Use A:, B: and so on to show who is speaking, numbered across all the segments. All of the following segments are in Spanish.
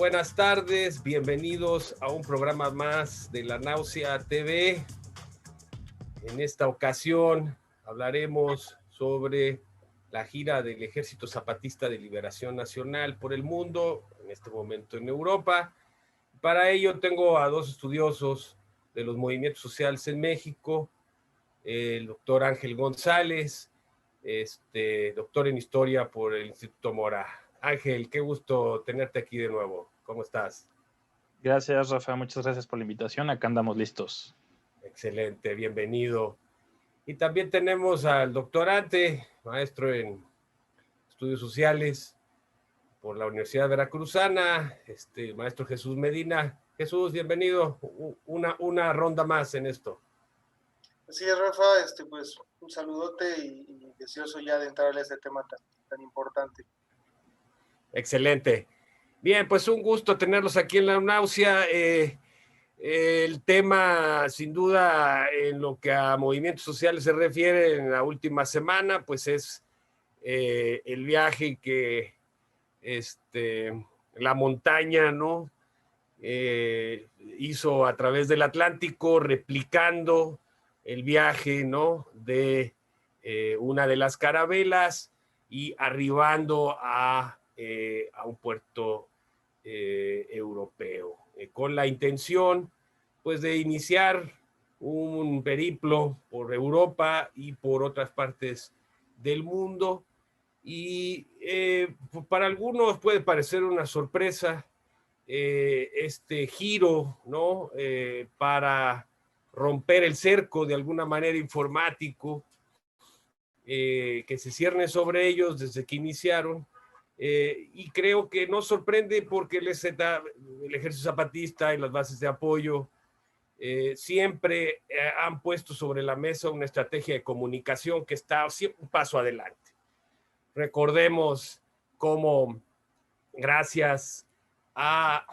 A: Buenas tardes, bienvenidos a un programa más de La Náusea TV. En esta ocasión hablaremos sobre la gira del Ejército Zapatista de Liberación Nacional por el mundo, en este momento en Europa. Para ello tengo a dos estudiosos de los movimientos sociales en México, el doctor Ángel González, doctor en Historia por el Instituto Mora. Ángel, qué gusto tenerte aquí de nuevo. ¿Cómo estás?
B: Gracias, Rafa. Muchas gracias por la invitación. Acá andamos listos.
A: Excelente, bienvenido. Y también tenemos al doctorante, maestro en Estudios Sociales por la Universidad Veracruzana, maestro Jesús Medina. Jesús, bienvenido. Una ronda más en esto.
C: Así es, Rafa, pues un saludote y deseoso ya de entrar a este tema tan importante.
A: Excelente. Bien, pues un gusto tenerlos aquí en La Náusea. El tema, sin duda, en lo que a movimientos sociales se refiere en la última semana, pues es el viaje que la montaña, ¿no? Hizo a través del Atlántico, replicando el viaje, ¿no? De una de las carabelas y arribando a un puerto europeo, con la intención, pues, de iniciar un periplo por Europa y por otras partes del mundo. Y para algunos puede parecer una sorpresa este giro, ¿no? Para romper el cerco de alguna manera informático que se cierne sobre ellos desde que iniciaron. Y creo que no sorprende porque el Ejército Zapatista y las bases de apoyo siempre han puesto sobre la mesa una estrategia de comunicación que está siempre un paso adelante. Recordemos cómo, gracias a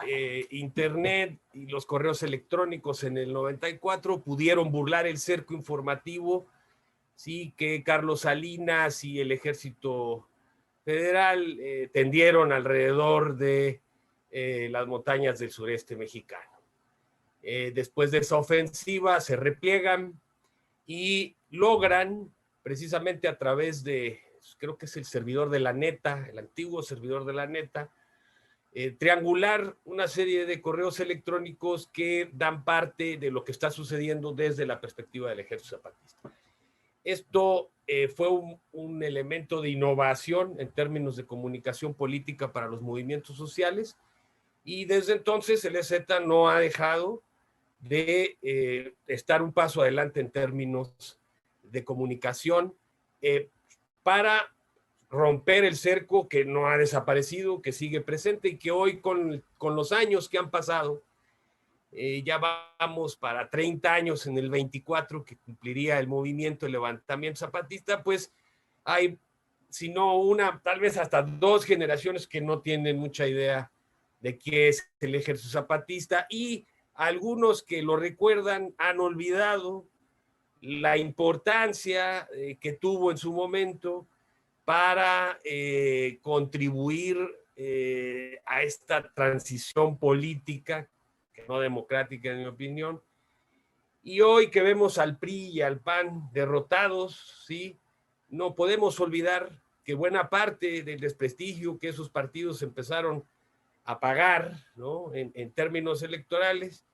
A: Internet y los correos electrónicos en el 94, pudieron burlar el cerco informativo, sí, que Carlos Salinas y el Ejército Federal tendieron alrededor de las montañas del sureste mexicano. Después de esa ofensiva se repliegan y logran, precisamente a través de, creo que es el servidor de la neta, el antiguo servidor de la neta, triangular una serie de correos electrónicos que dan parte de lo que está sucediendo desde la perspectiva del Ejército Zapatista. Esto fue un elemento de innovación en términos de comunicación política para los movimientos sociales, y desde entonces el EZ no ha dejado de estar un paso adelante en términos de comunicación para romper el cerco que no ha desaparecido, que sigue presente y que hoy con los años que han pasado, ya vamos para 30 años en el 24 que cumpliría el movimiento de levantamiento zapatista, pues hay, si no una, tal vez hasta dos generaciones que no tienen mucha idea de qué es el Ejército Zapatista, y algunos que lo recuerdan han olvidado la importancia que tuvo en su momento para contribuir a esta transición política, que no democrática en mi opinión. Y hoy que vemos al PRI y al PAN derrotados, ¿sí? No podemos olvidar que buena parte del desprestigio que esos partidos empezaron a pagar, ¿no? En términos electorales,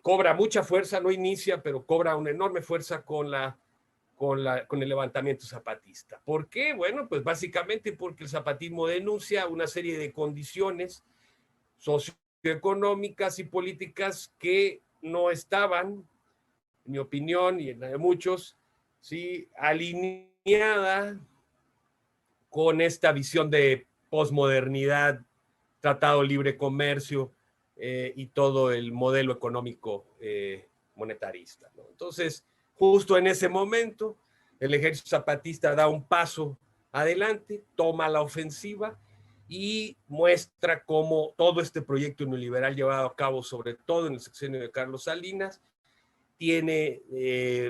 A: cobra mucha fuerza, no inicia, pero cobra una enorme fuerza con el levantamiento zapatista. ¿Por qué? Bueno, pues básicamente porque el zapatismo denuncia una serie de condiciones socioeconómicas y políticas que no estaban, en mi opinión y en la de muchos, ¿sí?, alineada con esta visión de posmodernidad, tratado de libre comercio y todo el modelo económico monetarista, ¿no? Entonces, justo en ese momento, el Ejército Zapatista da un paso adelante, toma la ofensiva y muestra cómo todo este proyecto neoliberal llevado a cabo, sobre todo en el sexenio de Carlos Salinas, tiene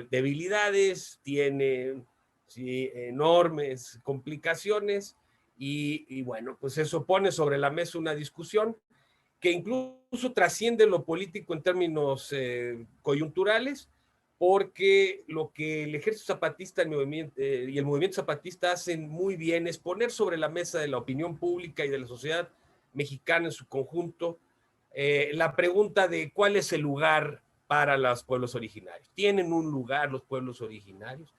A: debilidades, tiene, sí, enormes complicaciones, y bueno, pues eso pone sobre la mesa una discusión que incluso trasciende lo político en términos coyunturales, porque lo que el Ejército Zapatista y el movimiento zapatista hacen muy bien es poner sobre la mesa de la opinión pública y de la sociedad mexicana en su conjunto la pregunta de cuál es el lugar para los pueblos originarios. ¿Tienen un lugar los pueblos originarios?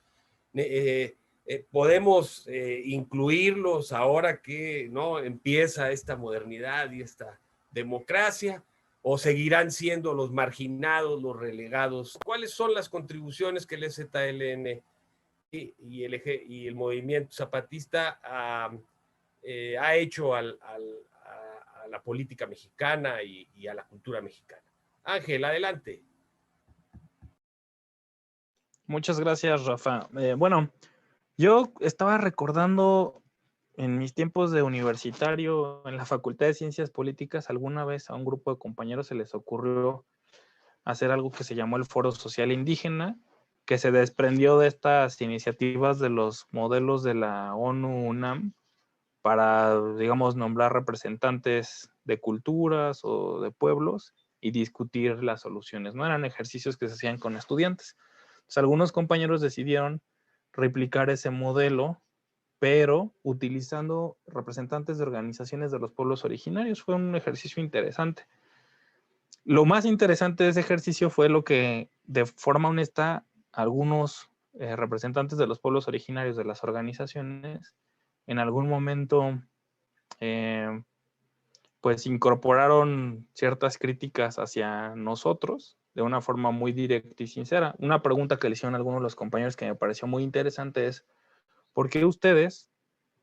A: Podemos incluirlos ahora que no empieza esta modernidad y esta democracia, o seguirán siendo los marginados, los relegados. ¿Cuáles son las contribuciones que el EZLN y el movimiento zapatista ha hecho a la política mexicana y a la cultura mexicana? Ángel, adelante.
B: Muchas gracias, Rafa. Bueno, yo estaba recordando en mis tiempos de universitario en la Facultad de Ciencias Políticas, alguna vez a un grupo de compañeros se les ocurrió hacer algo que se llamó el Foro Social Indígena, que se desprendió de estas iniciativas de los modelos de la ONU-UNAM para, digamos, nombrar representantes de culturas o de pueblos y discutir las soluciones. No eran ejercicios que se hacían con estudiantes. Entonces, algunos compañeros decidieron replicar ese modelo, pero utilizando representantes de organizaciones de los pueblos originarios. Fue un ejercicio interesante. Lo más interesante de ese ejercicio fue lo que, de forma honesta, algunos representantes de los pueblos originarios de las organizaciones en algún momento pues incorporaron ciertas críticas hacia nosotros de una forma muy directa y sincera. Una pregunta que le hicieron algunos de los compañeros que me pareció muy interesante es: ¿por qué ustedes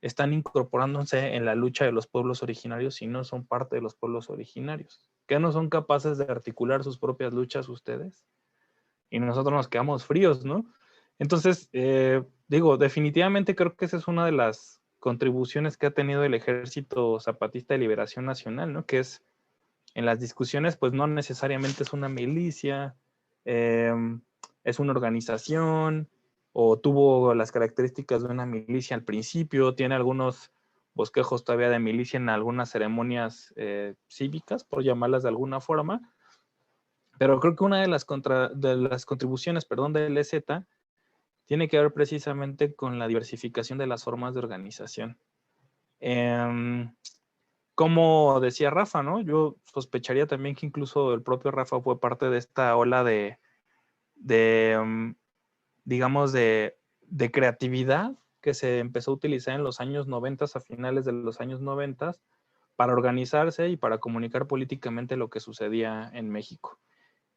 B: están incorporándose en la lucha de los pueblos originarios si no son parte de los pueblos originarios? ¿Qué no son capaces de articular sus propias luchas ustedes? Y nosotros nos quedamos fríos, ¿no? Entonces, digo, definitivamente creo que esa es una de las contribuciones que ha tenido el Ejército Zapatista de Liberación Nacional, ¿no? Que es, en las discusiones, pues no necesariamente es una milicia, es una organización, o tuvo las características de una milicia al principio, tiene algunos bosquejos todavía de milicia en algunas ceremonias cívicas, por llamarlas de alguna forma, pero creo que una de las contribuciones, perdón, del EZ tiene que ver precisamente con la diversificación de las formas de organización. Como decía Rafa, ¿no? Yo sospecharía también que incluso el propio Rafa fue parte de esta ola digamos, de creatividad que se empezó a utilizar en los años 90, a finales de los años 90, para organizarse y para comunicar políticamente lo que sucedía en México.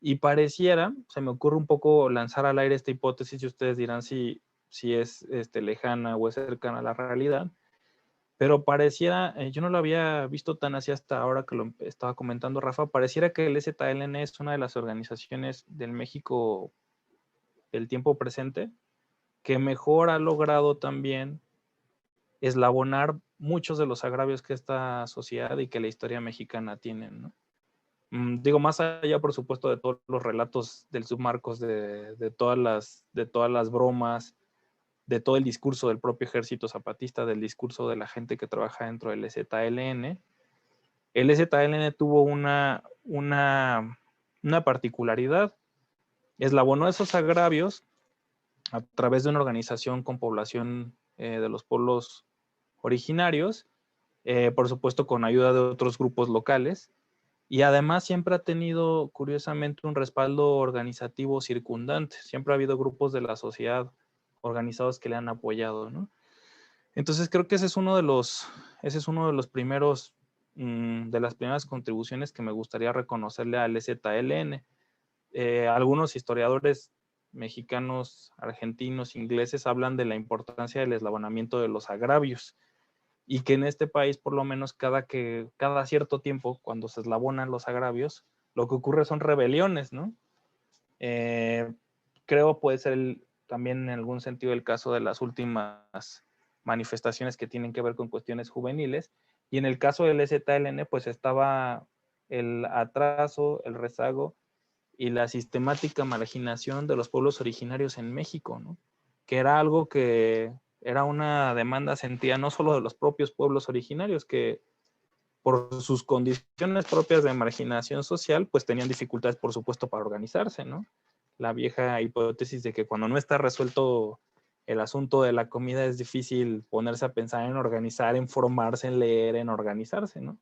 B: Y pareciera, se me ocurre un poco lanzar al aire esta hipótesis y ustedes dirán si es lejana o es cercana a la realidad, pero pareciera, yo no lo había visto tan así hasta ahora que lo estaba comentando Rafa, pareciera que el EZLN es una de las organizaciones del México del tiempo presente que mejor ha logrado también eslabonar muchos de los agravios que esta sociedad y que la historia mexicana tienen, ¿no? Digo, más allá, por supuesto, de todos los relatos del submarcos, de todas las bromas, de todo el discurso del propio ejército zapatista, del discurso de la gente que trabaja dentro del EZLN. El EZLN tuvo una particularidad, eslabonó esos agravios a través de una organización con población de los pueblos originarios, por supuesto con ayuda de otros grupos locales, y además siempre ha tenido, curiosamente, un respaldo organizativo circundante. Siempre ha habido grupos de la sociedad organizados que le han apoyado, ¿no? Entonces creo que ese es uno de los primeros, de las primeras contribuciones que me gustaría reconocerle al EZLN. Algunos historiadores mexicanos, argentinos, ingleses hablan de la importancia del eslabonamiento de los agravios, y que en este país, por lo menos, cada cierto tiempo, cuando se eslabonan los agravios, lo que ocurre son rebeliones, ¿no? Creo puede ser también en algún sentido el caso de las últimas manifestaciones que tienen que ver con cuestiones juveniles, y en el caso del EZLN, pues estaba el atraso, el rezago y la sistemática marginación de los pueblos originarios en México, ¿no? Que era algo que era una demanda sentida no solo de los propios pueblos originarios, que por sus condiciones propias de marginación social, pues tenían dificultades, por supuesto, para organizarse, ¿no? La vieja hipótesis de que cuando no está resuelto el asunto de la comida es difícil ponerse a pensar en organizar, en formarse, en leer, en organizarse, ¿no?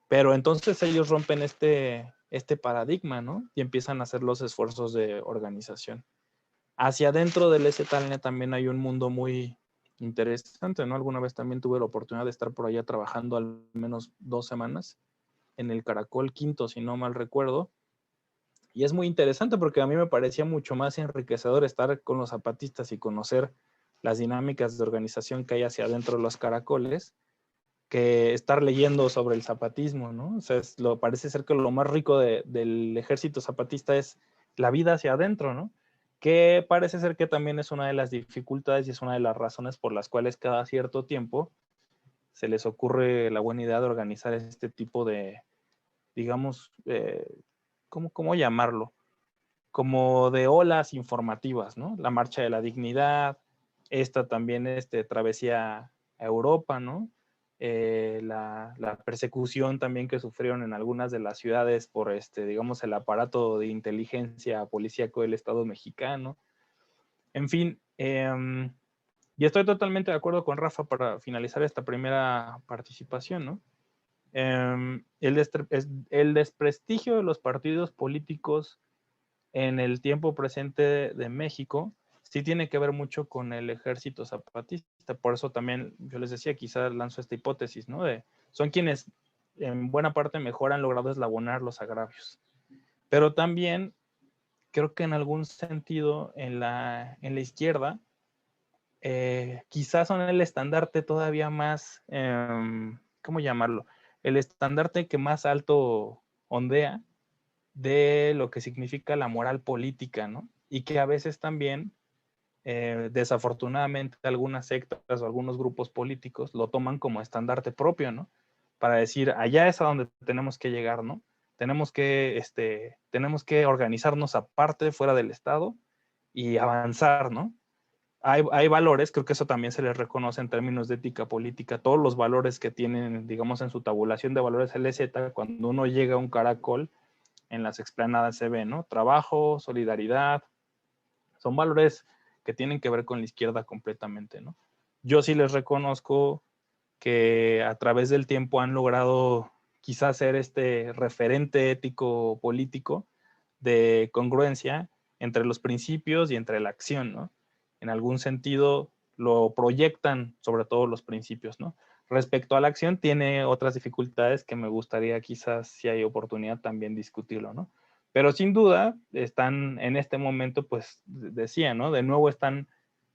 B: Pero entonces ellos rompen este paradigma, ¿no? Y empiezan a hacer los esfuerzos de organización. Hacia adentro del EZLN también hay un mundo muy interesante, ¿no? Alguna vez también tuve la oportunidad de estar por allá trabajando al menos 2 semanas en el Caracol Quinto, si no mal recuerdo. Y es muy interesante porque a mí me parecía mucho más enriquecedor estar con los zapatistas y conocer las dinámicas de organización que hay hacia adentro de los caracoles que estar leyendo sobre el zapatismo, ¿no? O sea, parece ser que lo más rico del ejército zapatista es la vida hacia adentro, ¿no? Que parece ser que también es una de las dificultades y es una de las razones por las cuales cada cierto tiempo se les ocurre la buena idea de organizar este tipo de, digamos, ¿cómo llamarlo? Como de olas informativas, ¿no? La Marcha de la Dignidad, esta también travesía a Europa, ¿no? La persecución también que sufrieron en algunas de las ciudades por, digamos, el aparato de inteligencia policíaco del Estado mexicano. En fin, y estoy totalmente de acuerdo con Rafa para finalizar esta primera participación, ¿no? El desprestigio de los partidos políticos en el tiempo presente de México sí tiene que ver mucho con el ejército zapatista. Por eso también yo les decía, quizás lanzo esta hipótesis, ¿no? Son quienes en buena parte mejor han logrado eslabonar los agravios. Pero también creo que en algún sentido en la izquierda quizás son el estandarte todavía más, ¿cómo llamarlo? El estandarte que más alto ondea de lo que significa la moral política, ¿no? Y que a veces también, desafortunadamente, algunas sectas o algunos grupos políticos lo toman como estandarte propio, ¿no? Para decir, allá es a donde tenemos que llegar, ¿no? Tenemos que organizarnos aparte, fuera del Estado, y avanzar, ¿no? Hay valores, creo que eso también se les reconoce en términos de ética política, todos los valores que tienen, digamos, en su tabulación de valores LZ, cuando uno llega a un caracol, en las explanadas se ve, ¿no? Trabajo, solidaridad, son valores que tienen que ver con la izquierda completamente, ¿no? Yo sí les reconozco que a través del tiempo han logrado quizás ser este referente ético político de congruencia entre los principios y entre la acción, ¿no? En algún sentido lo proyectan sobre todo los principios, ¿no? Respecto a la acción, tiene otras dificultades que me gustaría quizás, si hay oportunidad, también discutirlo, ¿no? Pero sin duda, están en este momento, pues decía, ¿no? De nuevo están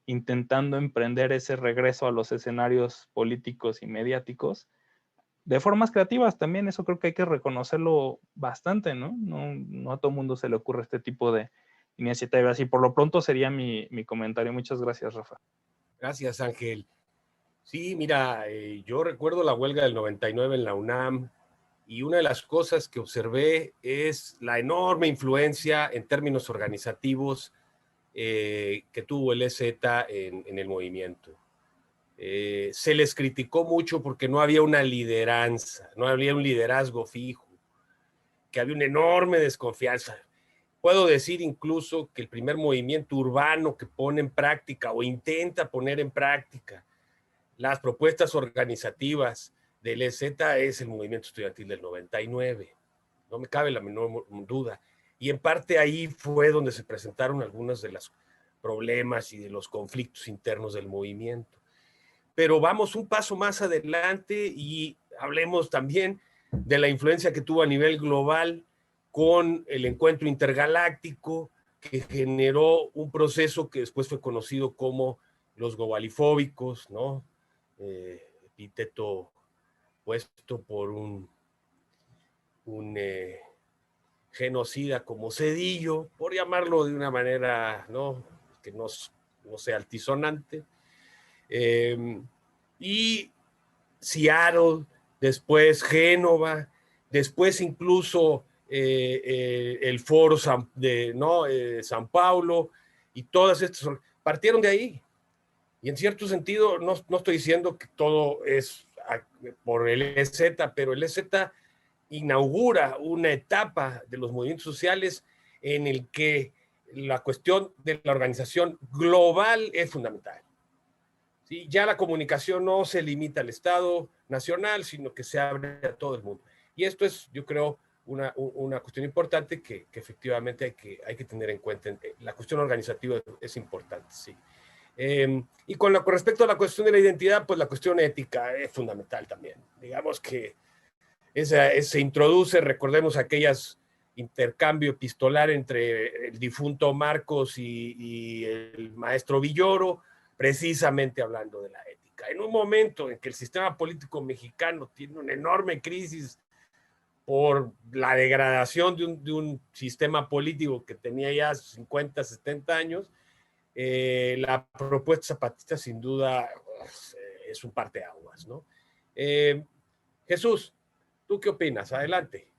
B: intentando emprender ese regreso a los escenarios políticos y mediáticos de formas creativas también, eso creo que hay que reconocerlo bastante, ¿no? No a todo mundo se le ocurre este tipo de iniciativas y por lo pronto sería mi comentario. Muchas gracias, Rafa.
A: Gracias, Ángel. Sí, mira, yo recuerdo la huelga del 99 en la UNAM y una de las cosas que observé es la enorme influencia en términos organizativos que tuvo el EZ en el movimiento. Se les criticó mucho porque no había una lideranza, no había un liderazgo fijo, que había una enorme desconfianza. Puedo decir incluso que el primer movimiento urbano que pone en práctica o intenta poner en práctica las propuestas organizativas del EZ es el movimiento estudiantil del 99. No me cabe la menor duda. Y en parte ahí fue donde se presentaron algunos de los problemas y de los conflictos internos del movimiento. Pero vamos un paso más adelante y hablemos también de la influencia que tuvo a nivel global con el encuentro intergaláctico que generó un proceso que después fue conocido como los globalifóbicos, ¿no? Epíteto puesto por un genocida como Cedillo, por llamarlo de una manera, ¿no? Que no sea altisonante. Y Seattle, después Génova, después incluso el foro San Paulo, y todas estas partieron de ahí. Y en cierto sentido, no estoy diciendo que todo es por el EZ, pero el EZ inaugura una etapa de los movimientos sociales en el que la cuestión de la organización global es fundamental. ¿Sí? Ya la comunicación no se limita al Estado nacional, sino que se abre a todo el mundo. Y esto es, yo creo, una cuestión importante que efectivamente hay que tener en cuenta. La cuestión organizativa es importante, sí. Y con respecto a la cuestión de la identidad, pues la cuestión ética es fundamental también. Digamos que se introduce, recordemos aquellas intercambio epistolar entre el difunto Marcos y el maestro Villoro, precisamente hablando de la ética. En un momento en que el sistema político mexicano tiene una enorme crisis por la degradación de un sistema político que tenía ya 50, 70 años, la propuesta zapatista sin duda es un parteaguas, ¿no? Jesús, ¿tú qué opinas? Adelante.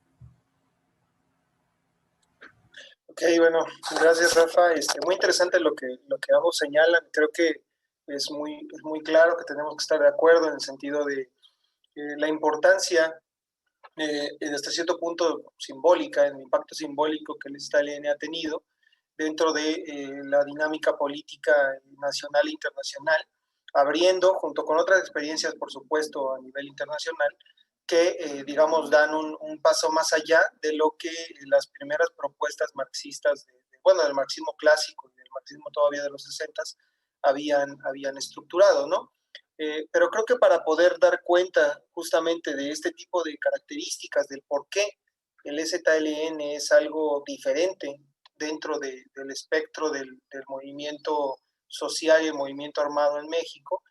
C: Ok, bueno, gracias Rafa. Muy interesante lo que ambos señalan. Creo que es muy claro que tenemos que estar de acuerdo en el sentido de la importancia, hasta cierto punto simbólica, el impacto simbólico que el EZ-LN ha tenido dentro de la dinámica política nacional e internacional, abriendo, junto con otras experiencias, por supuesto, a nivel internacional, que, digamos, dan un paso más allá de lo que las primeras propuestas marxistas, del marxismo clásico y del marxismo todavía de los 60s habían estructurado, ¿no? Pero creo que para poder dar cuenta justamente de este tipo de características, del por qué el EZ-LN es algo diferente dentro del espectro del movimiento social y el movimiento armado en México,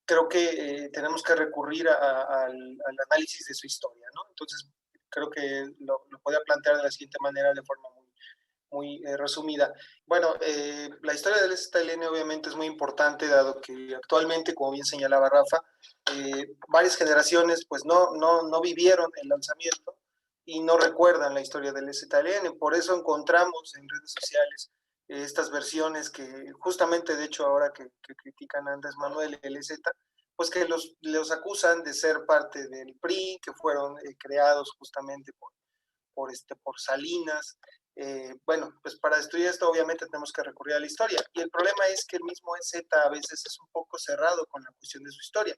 C: creo que tenemos que recurrir al análisis de su historia, ¿no? Entonces, creo que lo podía plantear de la siguiente manera, de forma muy resumida. Bueno, la historia del EZ-LN obviamente es muy importante, dado que actualmente, como bien señalaba Rafa, varias generaciones pues no vivieron el lanzamiento y no recuerdan la historia del EZ-LN. Por eso encontramos en redes sociales estas versiones que justamente, de hecho, ahora que critican a Andrés Manuel, el EZ, pues que los acusan de ser parte del PRI, que fueron creados justamente por Salinas. Bueno, pues para estudiar esto obviamente tenemos que recurrir a la historia. Y el problema es que el mismo EZ a veces es un poco cerrado con la cuestión de su historia.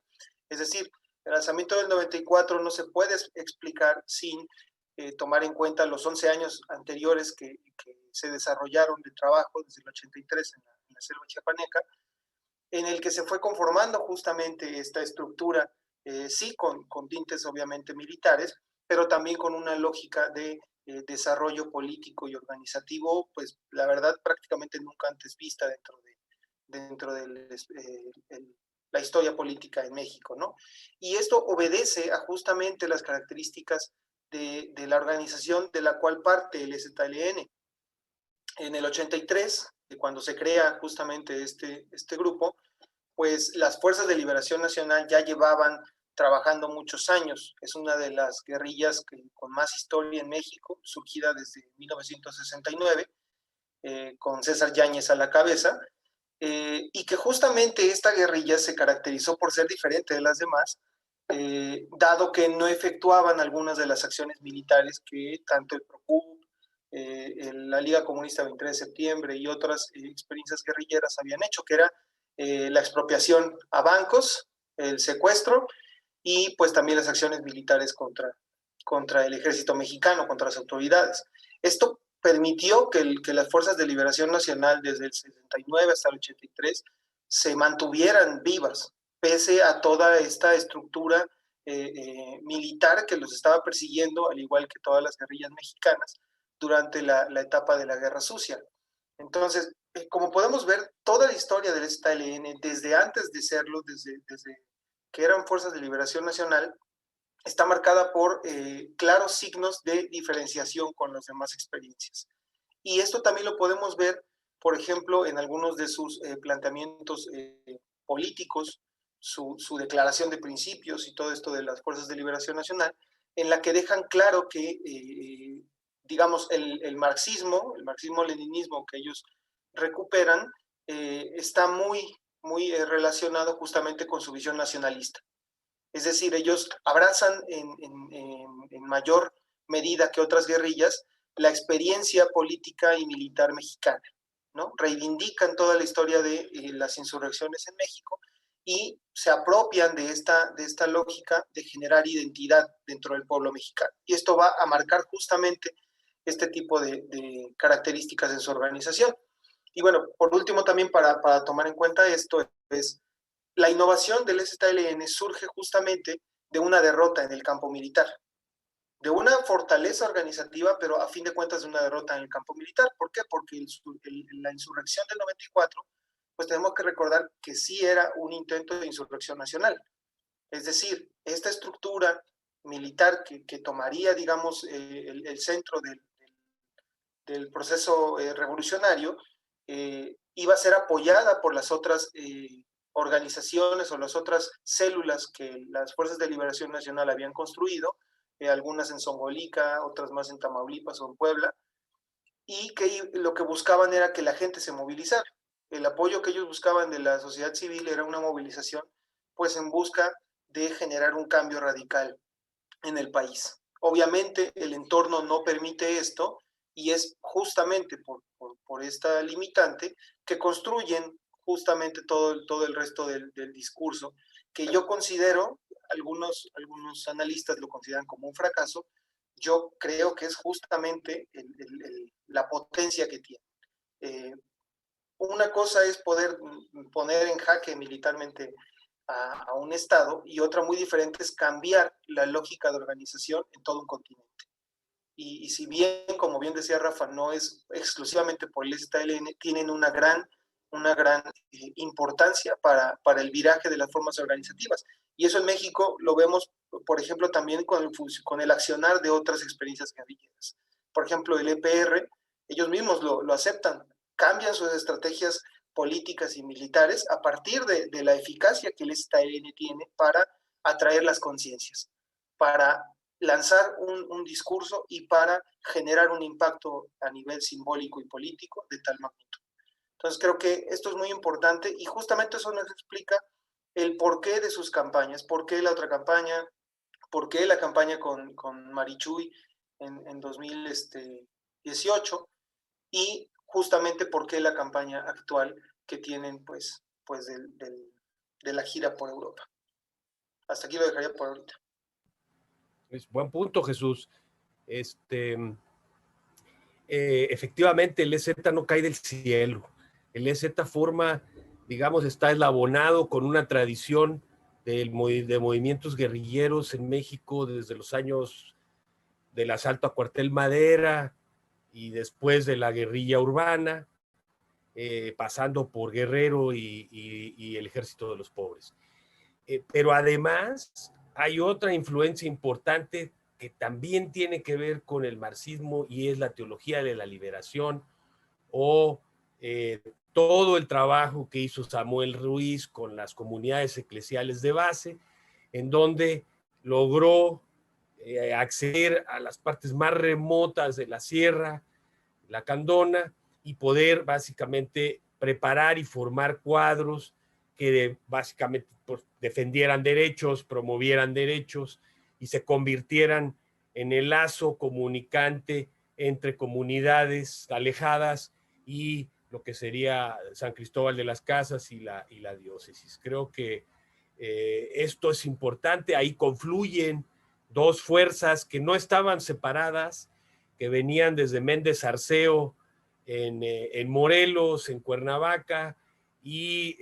C: Es decir, el lanzamiento del 94 no se puede explicar sin tomar en cuenta los 11 años anteriores que se desarrollaron de trabajo desde el 83 en la selva chiapaneca, en el que se fue conformando justamente esta estructura, sí con tintes obviamente militares, pero también con una lógica de desarrollo político y organizativo, pues la verdad prácticamente nunca antes vista dentro de la historia política en México, ¿no? Y esto obedece a justamente las características de la organización de la cual parte el EZ-LN. En el 83, cuando se crea justamente este grupo, pues las Fuerzas de Liberación Nacional ya llevaban trabajando muchos años. Es una de las guerrillas con más historia en México, surgida desde 1969, con César Yáñez a la cabeza, y que justamente esta guerrilla se caracterizó por ser diferente de las demás, dado que no efectuaban algunas de las acciones militares que tanto el PROCUP, la Liga Comunista 23 de septiembre y otras experiencias guerrilleras habían hecho, que era la expropiación a bancos, el secuestro y pues también las acciones militares contra el ejército mexicano, contra las autoridades. Esto permitió que las Fuerzas de Liberación Nacional desde el 69 hasta el 83 se mantuvieran vivas, pese a toda esta estructura militar que los estaba persiguiendo, al igual que todas las guerrillas mexicanas, durante la etapa de la Guerra Sucia. Entonces, como podemos ver, toda la historia del EZ-LN, desde antes de serlo, desde que eran Fuerzas de Liberación Nacional, está marcada por claros signos de diferenciación con las demás experiencias. Y esto también lo podemos ver, por ejemplo, en algunos de sus planteamientos políticos, su declaración de principios y todo esto de las Fuerzas de Liberación Nacional, en la que dejan claro que, digamos, el marxismo-leninismo que ellos recuperan, está muy relacionado justamente con su visión nacionalista. Es decir, ellos abrazan en mayor medida que otras guerrillas la experiencia política y militar mexicana, ¿no? Reivindican toda la historia de las insurrecciones en México y se apropian de esta lógica de generar identidad dentro del pueblo mexicano. Y esto va a marcar justamente este tipo de características en su organización. Y bueno, por último también para tomar en cuenta esto es la innovación del ZLN surge justamente de una derrota en el campo militar, de una fortaleza organizativa, pero a fin de cuentas de una derrota en el campo militar. ¿Por qué? Porque la insurrección del 94, pues tenemos que recordar que sí era un intento de insurrección nacional. Es decir, esta estructura militar que tomaría, digamos, el centro del proceso revolucionario, iba a ser apoyada por las otras organizaciones o las otras células que las Fuerzas de Liberación Nacional habían construido, algunas en Zongolica, otras más en Tamaulipas o en Puebla, y que lo que buscaban era que la gente se movilizara. El apoyo que ellos buscaban de la sociedad civil era una movilización, pues en busca de generar un cambio radical en el país. Obviamente el entorno no permite esto y es justamente por esta limitante que construyen justamente todo el resto del discurso, que yo considero, algunos analistas lo consideran como un fracaso, yo creo que es justamente la potencia que tiene. Una cosa es poder poner en jaque militarmente a un Estado, y otra muy diferente es cambiar la lógica de organización en todo un continente. Y si bien, como bien decía Rafa, no es exclusivamente por el ZLN, tienen una gran importancia para el viraje de las formas organizativas. Y eso en México lo vemos, por ejemplo, también con el accionar de otras experiencias guerrilleras. Por ejemplo, el EPR, ellos mismos lo aceptan, cambian sus estrategias políticas y militares a partir de la eficacia que el ZLN tiene para atraer las conciencias, para lanzar un discurso y para generar un impacto a nivel simbólico y político de tal magnitud. Entonces creo que esto es muy importante y justamente eso nos explica el porqué de sus campañas, por qué la otra campaña, por qué la campaña con Marichuy en 2018 y justamente por qué la campaña actual que tienen pues de la gira por Europa. Hasta aquí lo dejaría por ahorita.
A: Es buen punto, Jesús. Efectivamente, el EZ no cae del cielo. El EZ forma, digamos, está eslabonado con una tradición de movimientos guerrilleros en México desde los años del asalto a Cuartel Madera y después de la guerrilla urbana, pasando por Guerrero y el Ejército de los Pobres. Pero además hay otra influencia importante que también tiene que ver con el marxismo y es la teología de la liberación o todo el trabajo que hizo Samuel Ruiz con las comunidades eclesiales de base, en donde logró acceder a las partes más remotas de la sierra, la Candona, y poder básicamente preparar y formar cuadros que básicamente pues, defendieran derechos, promovieran derechos y se convirtieran en el lazo comunicante entre comunidades alejadas y lo que sería San Cristóbal de las Casas y la diócesis. Creo que esto es importante, ahí confluyen dos fuerzas que no estaban separadas, que venían desde Méndez Arceo en Morelos, en Cuernavaca, y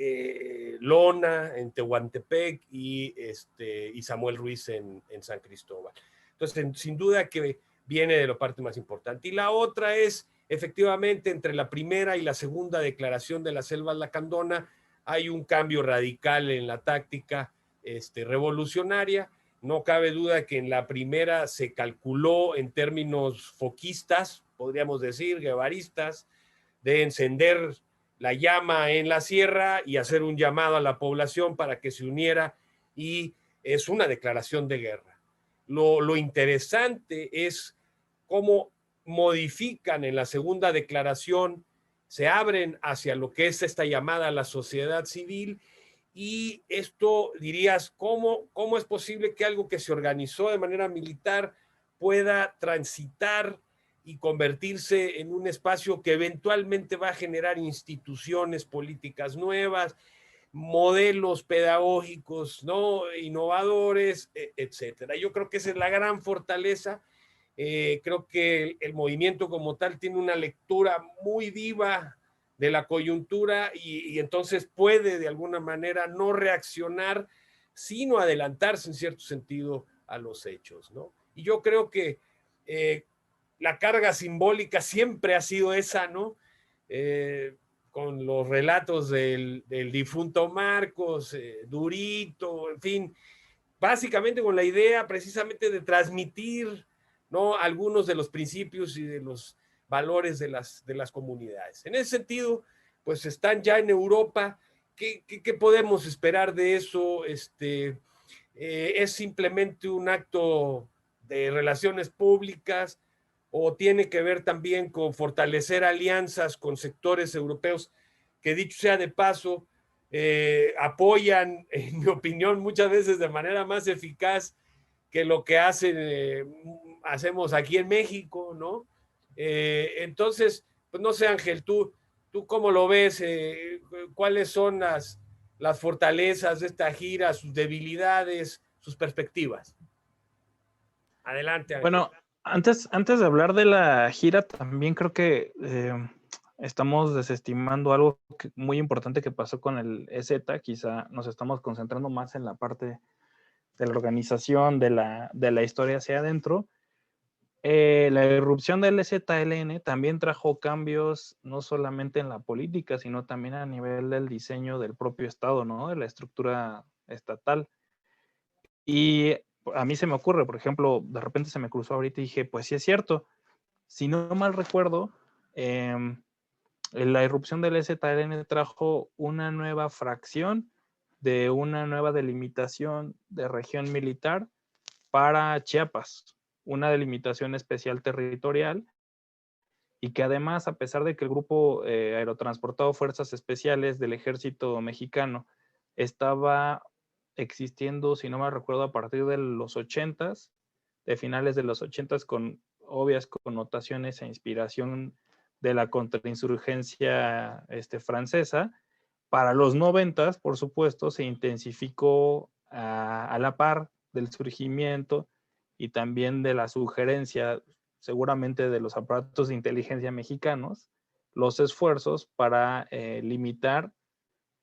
A: Lona en Tehuantepec y Samuel Ruiz en San Cristóbal. Entonces, sin duda que viene de la parte más importante. Y la otra es, efectivamente, entre la primera y la segunda declaración de la Selva Lacandona, hay un cambio radical en la táctica revolucionaria. No cabe duda que en la primera se calculó en términos foquistas, podríamos decir, guevaristas, de encender la llama en la sierra y hacer un llamado a la población para que se uniera, y es una declaración de guerra. Lo interesante es cómo modifican en la segunda declaración, se abren hacia lo que es esta llamada a la sociedad civil Y esto dirías, ¿cómo es posible que algo que se organizó de manera militar pueda transitar y convertirse en un espacio que eventualmente va a generar instituciones políticas nuevas, modelos pedagógicos, ¿no?, innovadores, etcétera? Yo creo que esa es la gran fortaleza. Creo que el movimiento como tal tiene una lectura muy viva de la coyuntura y entonces puede de alguna manera no reaccionar, sino adelantarse en cierto sentido a los hechos, ¿no? Y yo creo que la carga simbólica siempre ha sido esa, ¿no? Con los relatos del difunto Marcos, Durito, en fin, básicamente con la idea precisamente de transmitir, ¿no?, algunos de los principios y de los valores de las comunidades. En ese sentido, pues están ya en Europa. ¿Qué podemos esperar de eso? ¿Es simplemente un acto de relaciones públicas o tiene que ver también con fortalecer alianzas con sectores europeos que, dicho sea de paso, apoyan, en mi opinión, muchas veces de manera más eficaz que lo que hacemos aquí en México, ¿no? Entonces, pues no sé, Ángel, ¿tú cómo lo ves? ¿Cuáles son las fortalezas de esta gira, sus debilidades, sus perspectivas? Adelante, Ángel.
B: Bueno, antes de hablar de la gira, también creo que estamos desestimando algo muy importante que pasó con el EZ. Quizá nos estamos concentrando más en la parte de la organización, de la historia hacia adentro. La irrupción del EZLN también trajo cambios no solamente en la política, sino también a nivel del diseño del propio Estado, ¿no?, de la estructura estatal. Y a mí se me ocurre, por ejemplo, de repente se me cruzó ahorita y dije, pues sí es cierto. Si no mal recuerdo, la irrupción del EZLN trajo una nueva fracción de una nueva delimitación de región militar para Chiapas, una delimitación especial territorial, y que además, a pesar de que el grupo aerotransportado Fuerzas Especiales del Ejército Mexicano estaba existiendo, si no me recuerdo, a partir de los 80s, de finales de los 80s, con obvias connotaciones e inspiración de la contrainsurgencia francesa, para los 90s, por supuesto, se intensificó a la par del surgimiento y también de la sugerencia, seguramente de los aparatos de inteligencia mexicanos, los esfuerzos para limitar,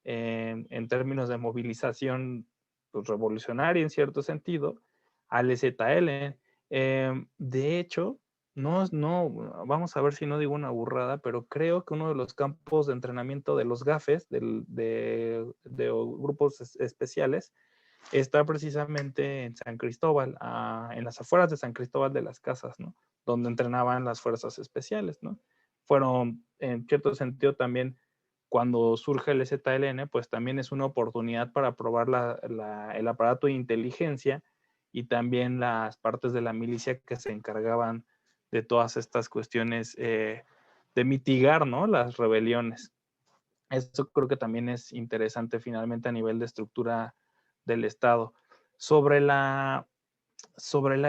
B: en términos de movilización, pues, revolucionaria en cierto sentido, al EZL. De hecho, no, vamos a ver si no digo una burrada, pero creo que uno de los campos de entrenamiento de los GAFES, de grupos especiales, está precisamente en San Cristóbal, en las afueras de San Cristóbal de las Casas, ¿no?, donde entrenaban las fuerzas especiales, ¿no? Fueron, en cierto sentido, también, cuando surge el EZLN, pues también es una oportunidad para probar el aparato de inteligencia y también las partes de la milicia que se encargaban de todas estas cuestiones de mitigar, ¿no?, las rebeliones. Esto creo que también es interesante finalmente a nivel de estructura del Estado. Sobre la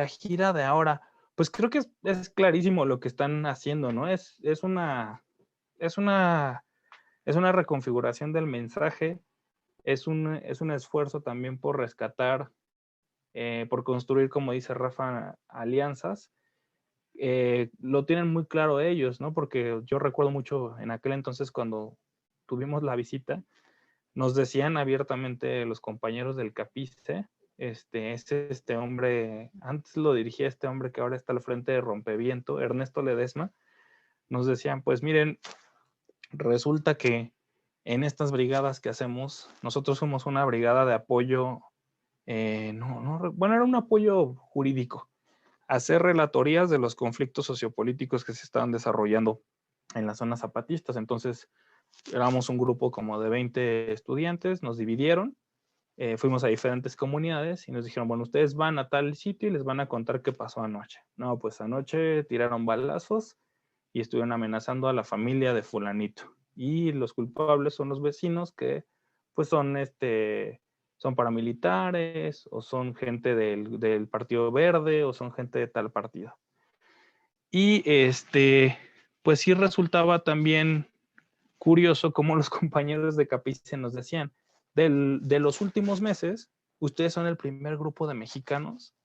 B: gira de ahora, pues creo que es clarísimo lo que están haciendo, ¿no? Es una reconfiguración del mensaje, es un esfuerzo también por rescatar, por construir, como dice Rafa, alianzas. Lo tienen muy claro ellos, ¿no? Porque yo recuerdo mucho en aquel entonces cuando tuvimos la visita, nos decían abiertamente los compañeros del CAPICE, este hombre, antes lo dirigía este hombre que ahora está al frente de Rompeviento, Ernesto Ledesma, nos decían, pues miren, resulta que en estas brigadas que hacemos, nosotros somos una brigada de apoyo, bueno, era un apoyo jurídico, hacer relatorías de los conflictos sociopolíticos que se estaban desarrollando en las zonas zapatistas. Entonces, éramos un grupo como de 20 estudiantes, nos dividieron, fuimos a diferentes comunidades y nos dijeron, bueno, ustedes van a tal sitio y les van a contar qué pasó anoche. No, pues anoche tiraron balazos y estuvieron amenazando a la familia de fulanito. Y los culpables son los vecinos que pues son paramilitares, o son gente del Partido Verde, o son gente de tal partido. Y pues sí resultaba también curioso como los compañeros de Capice nos decían, de los últimos meses, ustedes son el primer grupo de mexicanos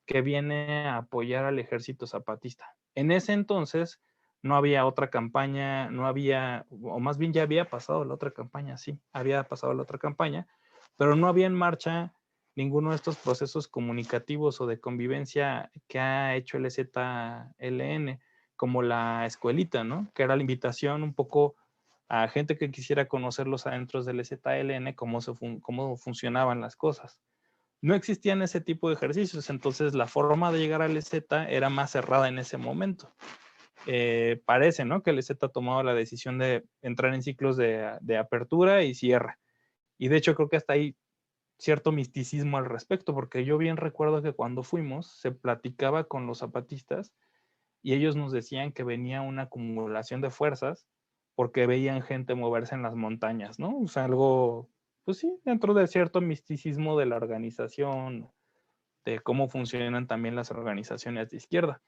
B: que viene a apoyar al ejército zapatista. En ese entonces no había otra campaña, no había, o más bien ya había pasado la otra campaña, sí, había pasado la otra campaña, pero no había en marcha ninguno de estos procesos comunicativos o de convivencia que ha hecho el EZLN, como la escuelita, ¿no? Que era la invitación un poco a gente que quisiera conocer los adentros del EZLN, cómo funcionaban las cosas. No existían ese tipo de ejercicios, entonces la forma de llegar al EZ era más cerrada en ese momento. Parece, ¿no?, que el EZ ha tomado la decisión de entrar en ciclos de apertura y cierre. Y de hecho creo que hasta hay cierto misticismo al respecto, porque yo bien recuerdo que cuando fuimos se platicaba con los zapatistas y ellos nos decían que venía una acumulación de fuerzas porque veían gente moverse en las montañas, ¿no? O sea, algo, pues sí, dentro de cierto misticismo de la organización, de cómo funcionan también las organizaciones de izquierda.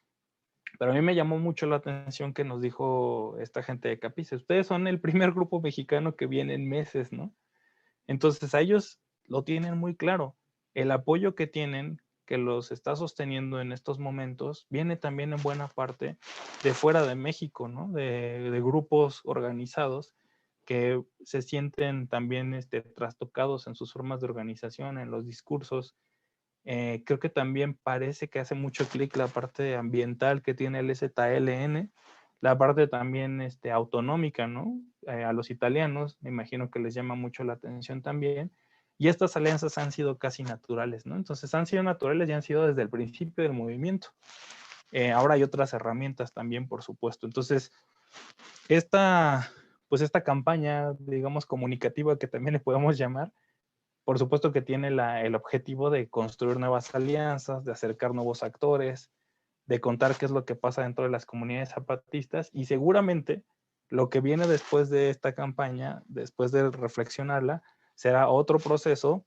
B: Pero a mí me llamó mucho la atención que nos dijo esta gente de Capice, ustedes son el primer grupo mexicano que viene en meses, ¿no? Entonces a ellos lo tienen muy claro. El apoyo que tienen, que los está sosteniendo en estos momentos, viene también en buena parte de fuera de México, ¿no? De grupos organizados que se sienten también trastocados en sus formas de organización, en los discursos. Creo que también parece que hace mucho clic la parte ambiental que tiene el EZLN, la parte también autonómica, ¿no? A los italianos, me imagino que les llama mucho la atención también. Y estas alianzas han sido casi naturales, ¿no? Entonces han sido naturales y han sido desde el principio del movimiento. Ahora hay otras herramientas también, por supuesto. Entonces, esta campaña, digamos, comunicativa que también le podemos llamar, por supuesto que tiene el objetivo de construir nuevas alianzas, de acercar nuevos actores, de contar qué es lo que pasa dentro de las comunidades zapatistas, y seguramente lo que viene después de esta campaña, después de reflexionarla, será otro proceso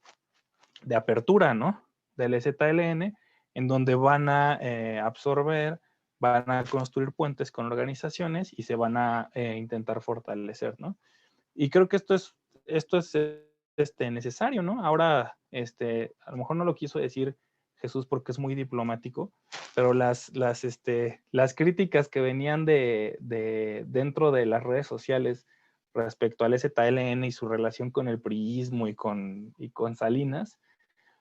B: de apertura, ¿no?, del EZLN, en donde van a absorber, van a construir puentes con organizaciones y se van a intentar fortalecer, ¿no? Y creo que esto es necesario, ¿no? Ahora, a lo mejor no lo quiso decir Jesús porque es muy diplomático, pero las críticas que venían dentro de las redes sociales respecto al EZLN y su relación con el priismo y con Salinas,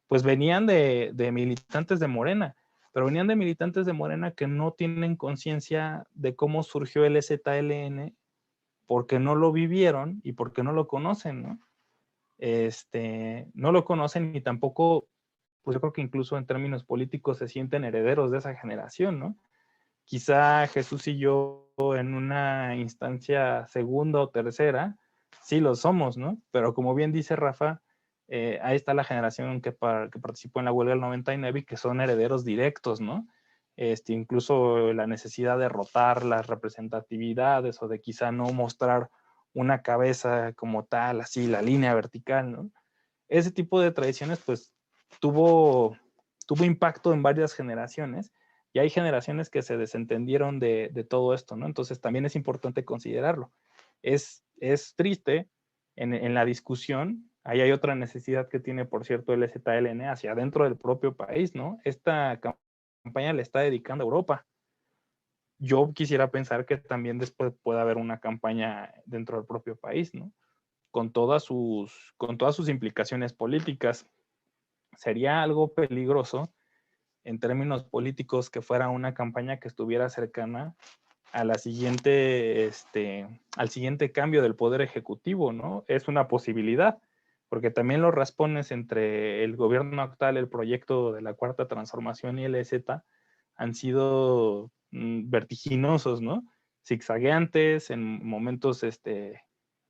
B: pues venían de militantes de Morena, pero venían de militantes de Morena que no tienen conciencia de cómo surgió el EZLN, porque no lo vivieron y porque no lo conocen, ¿no? No lo conocen y tampoco, pues yo creo que incluso en términos políticos se sienten herederos de esa generación, ¿no? Quizá Jesús y yo en una instancia segunda o tercera, sí lo somos, ¿no? Pero como bien dice Rafa, ahí está la generación que participó en la huelga del 99 y que son herederos directos, ¿no? Incluso la necesidad de rotar las representatividades o de quizá no mostrar una cabeza como tal, así la línea vertical, ¿no? Ese tipo de tradiciones pues tuvo impacto en varias generaciones y hay generaciones que se desentendieron de todo esto, ¿no? Entonces también es importante considerarlo. Es triste en la discusión, ahí hay otra necesidad que tiene, por cierto, el EZLN hacia adentro del propio país, ¿no? Esta campaña le está dedicando a Europa. Yo quisiera pensar que también después puede haber una campaña dentro del propio país, ¿no? Con todas sus implicaciones políticas. Sería algo peligroso en términos políticos que fuera una campaña que estuviera cercana a la siguiente, al siguiente cambio del poder ejecutivo, ¿no? Es una posibilidad, porque también los raspones entre el gobierno actual, el proyecto de la Cuarta Transformación y el EZ han sido vertiginosos, ¿no? Zigzagueantes en momentos,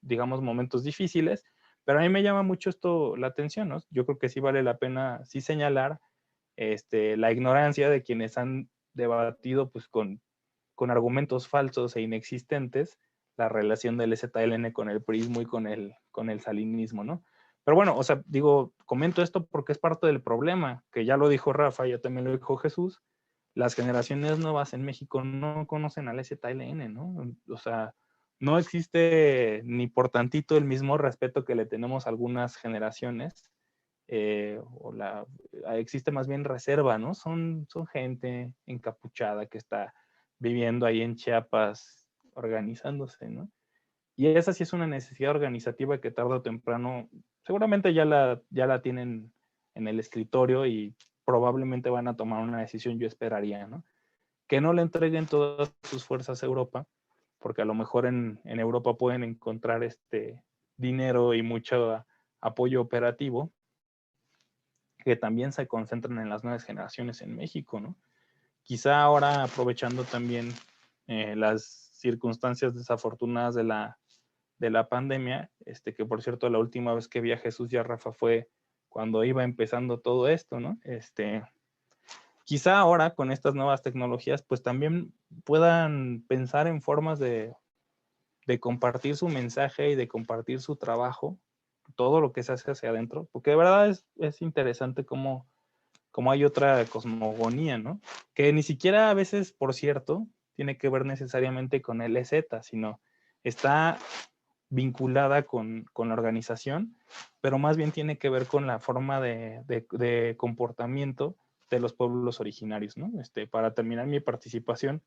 B: digamos, momentos difíciles, pero a mí me llama mucho esto la atención, ¿no? Yo creo que sí vale la pena sí señalar la ignorancia de quienes han debatido pues con argumentos falsos e inexistentes la relación del EZLN con el priismo y con el salinismo, ¿no? Pero bueno, o sea, digo, comento esto porque es parte del problema, que ya lo dijo Rafa, ya también lo dijo Jesús. Las generaciones nuevas en México no conocen al ZLN, ¿no? O sea, no existe ni por tantito el mismo respeto que le tenemos a algunas generaciones, existe más bien reserva, ¿no? Son gente encapuchada que está viviendo ahí en Chiapas, organizándose, ¿no? Y esa sí es una necesidad organizativa que tarde o temprano, seguramente ya la tienen en el escritorio y probablemente van a tomar una decisión, yo esperaría, ¿no? Que no le entreguen todas sus fuerzas a Europa, porque a lo mejor en Europa pueden encontrar dinero y mucho apoyo operativo, que también se concentran en las nuevas generaciones en México, ¿no? Quizá ahora aprovechando también las circunstancias desafortunadas de la pandemia, que por cierto la última vez que vi a Jesús y a Rafa fue cuando iba empezando todo esto, ¿no? Quizá ahora con estas nuevas tecnologías pues también puedan pensar en formas de compartir su mensaje y de compartir su trabajo, todo lo que se hace hacia adentro, porque de verdad es interesante cómo hay otra cosmogonía, ¿no? Que ni siquiera a veces, por cierto, tiene que ver necesariamente con el EZ, sino está vinculada con la organización, pero más bien tiene que ver con la forma de comportamiento de los pueblos originarios, ¿no? Para terminar mi participación,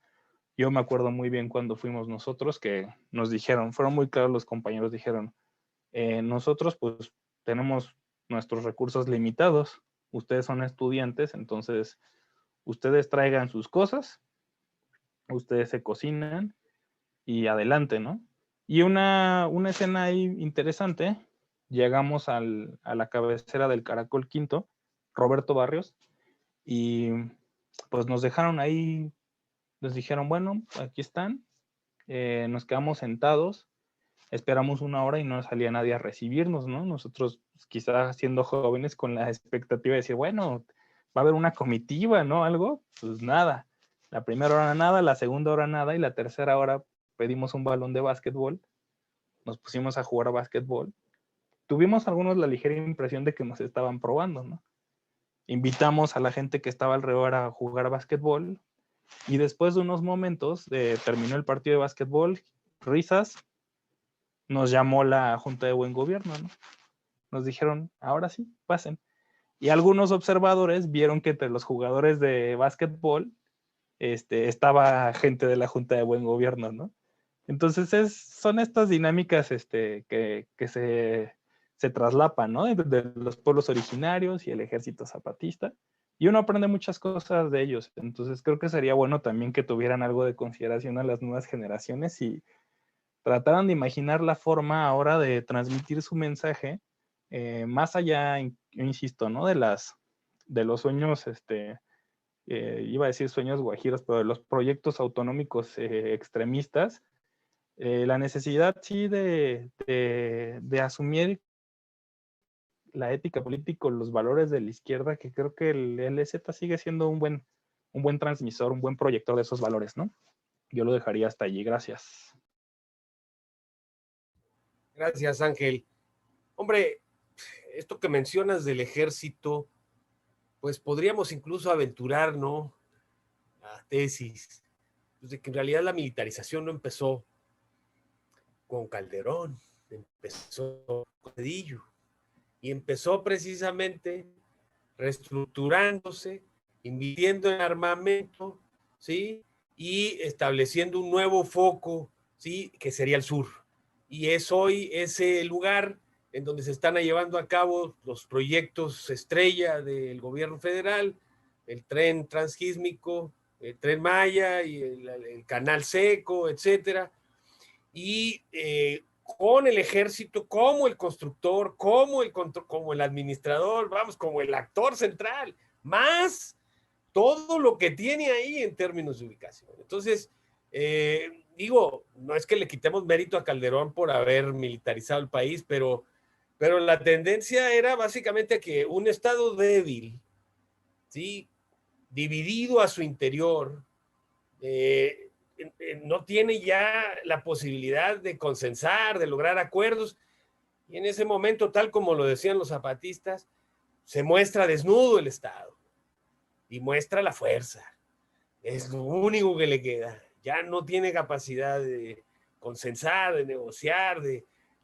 B: yo me acuerdo muy bien cuando fuimos nosotros que nos dijeron, fueron muy claros los compañeros, dijeron, nosotros pues tenemos nuestros recursos limitados, ustedes son estudiantes, entonces ustedes traigan sus cosas, ustedes se cocinan y adelante, ¿no? Y una escena ahí interesante, llegamos a la cabecera del Caracol Quinto, Roberto Barrios, y pues nos dejaron ahí, nos dijeron, bueno, aquí están, nos quedamos sentados, esperamos una hora y no salía nadie a recibirnos, ¿no? Nosotros, pues, quizás siendo jóvenes con la expectativa de decir, bueno, va a haber una comitiva, ¿no? Algo, pues nada. La primera hora nada, la segunda hora nada y la tercera hora pedimos un balón de básquetbol, nos pusimos a jugar a básquetbol. Tuvimos algunos la ligera impresión de que nos estaban probando, ¿no? Invitamos a la gente que estaba alrededor a jugar a básquetbol y después de unos momentos terminó el partido de básquetbol, risas, nos llamó la Junta de Buen Gobierno, ¿no? Nos dijeron, ahora sí, pasen. Y algunos observadores vieron que entre los jugadores de básquetbol estaba gente de la Junta de Buen Gobierno, ¿no? Entonces son estas dinámicas que se traslapan, ¿no? De los pueblos originarios y el ejército zapatista. Y uno aprende muchas cosas de ellos. Entonces creo que sería bueno también que tuvieran algo de consideración a las nuevas generaciones y trataran de imaginar la forma ahora de transmitir su mensaje más allá, insisto, ¿no? De los sueños, iba a decir sueños guajiros, pero de los proyectos autonómicos extremistas, la necesidad sí de asumir la ética política, los valores de la izquierda, que creo que el LZ sigue siendo un buen transmisor, un buen proyector de esos valores, ¿no? Yo lo dejaría hasta allí, gracias.
A: Gracias, Ángel. Hombre, esto que mencionas del ejército, pues podríamos incluso aventurar, ¿no? La tesis, pues de que en realidad la militarización no empezó con Calderón, empezó con Cedillo, y empezó precisamente reestructurándose, invirtiendo en armamento, ¿sí? Y estableciendo un nuevo foco, ¿sí? Que sería el sur. Y es hoy ese lugar en donde se están llevando a cabo los proyectos estrella del gobierno federal, el tren transísmico, el tren Maya y el canal seco, etcétera. Y con el ejército como el constructor, como el administrador, vamos, como el actor central, más todo lo que tiene ahí en términos de ubicación. Entonces, digo, no es que le quitemos mérito a Calderón por haber militarizado el país, pero la tendencia era básicamente que un estado débil, ¿sí? Dividido a su interior, no tiene ya la posibilidad de consensar, de lograr acuerdos, Y en ese momento, tal como lo decían los zapatistas, se muestra desnudo el Estado y muestra la fuerza. Es lo único que le queda. Ya no tiene capacidad de consensar, de negociar,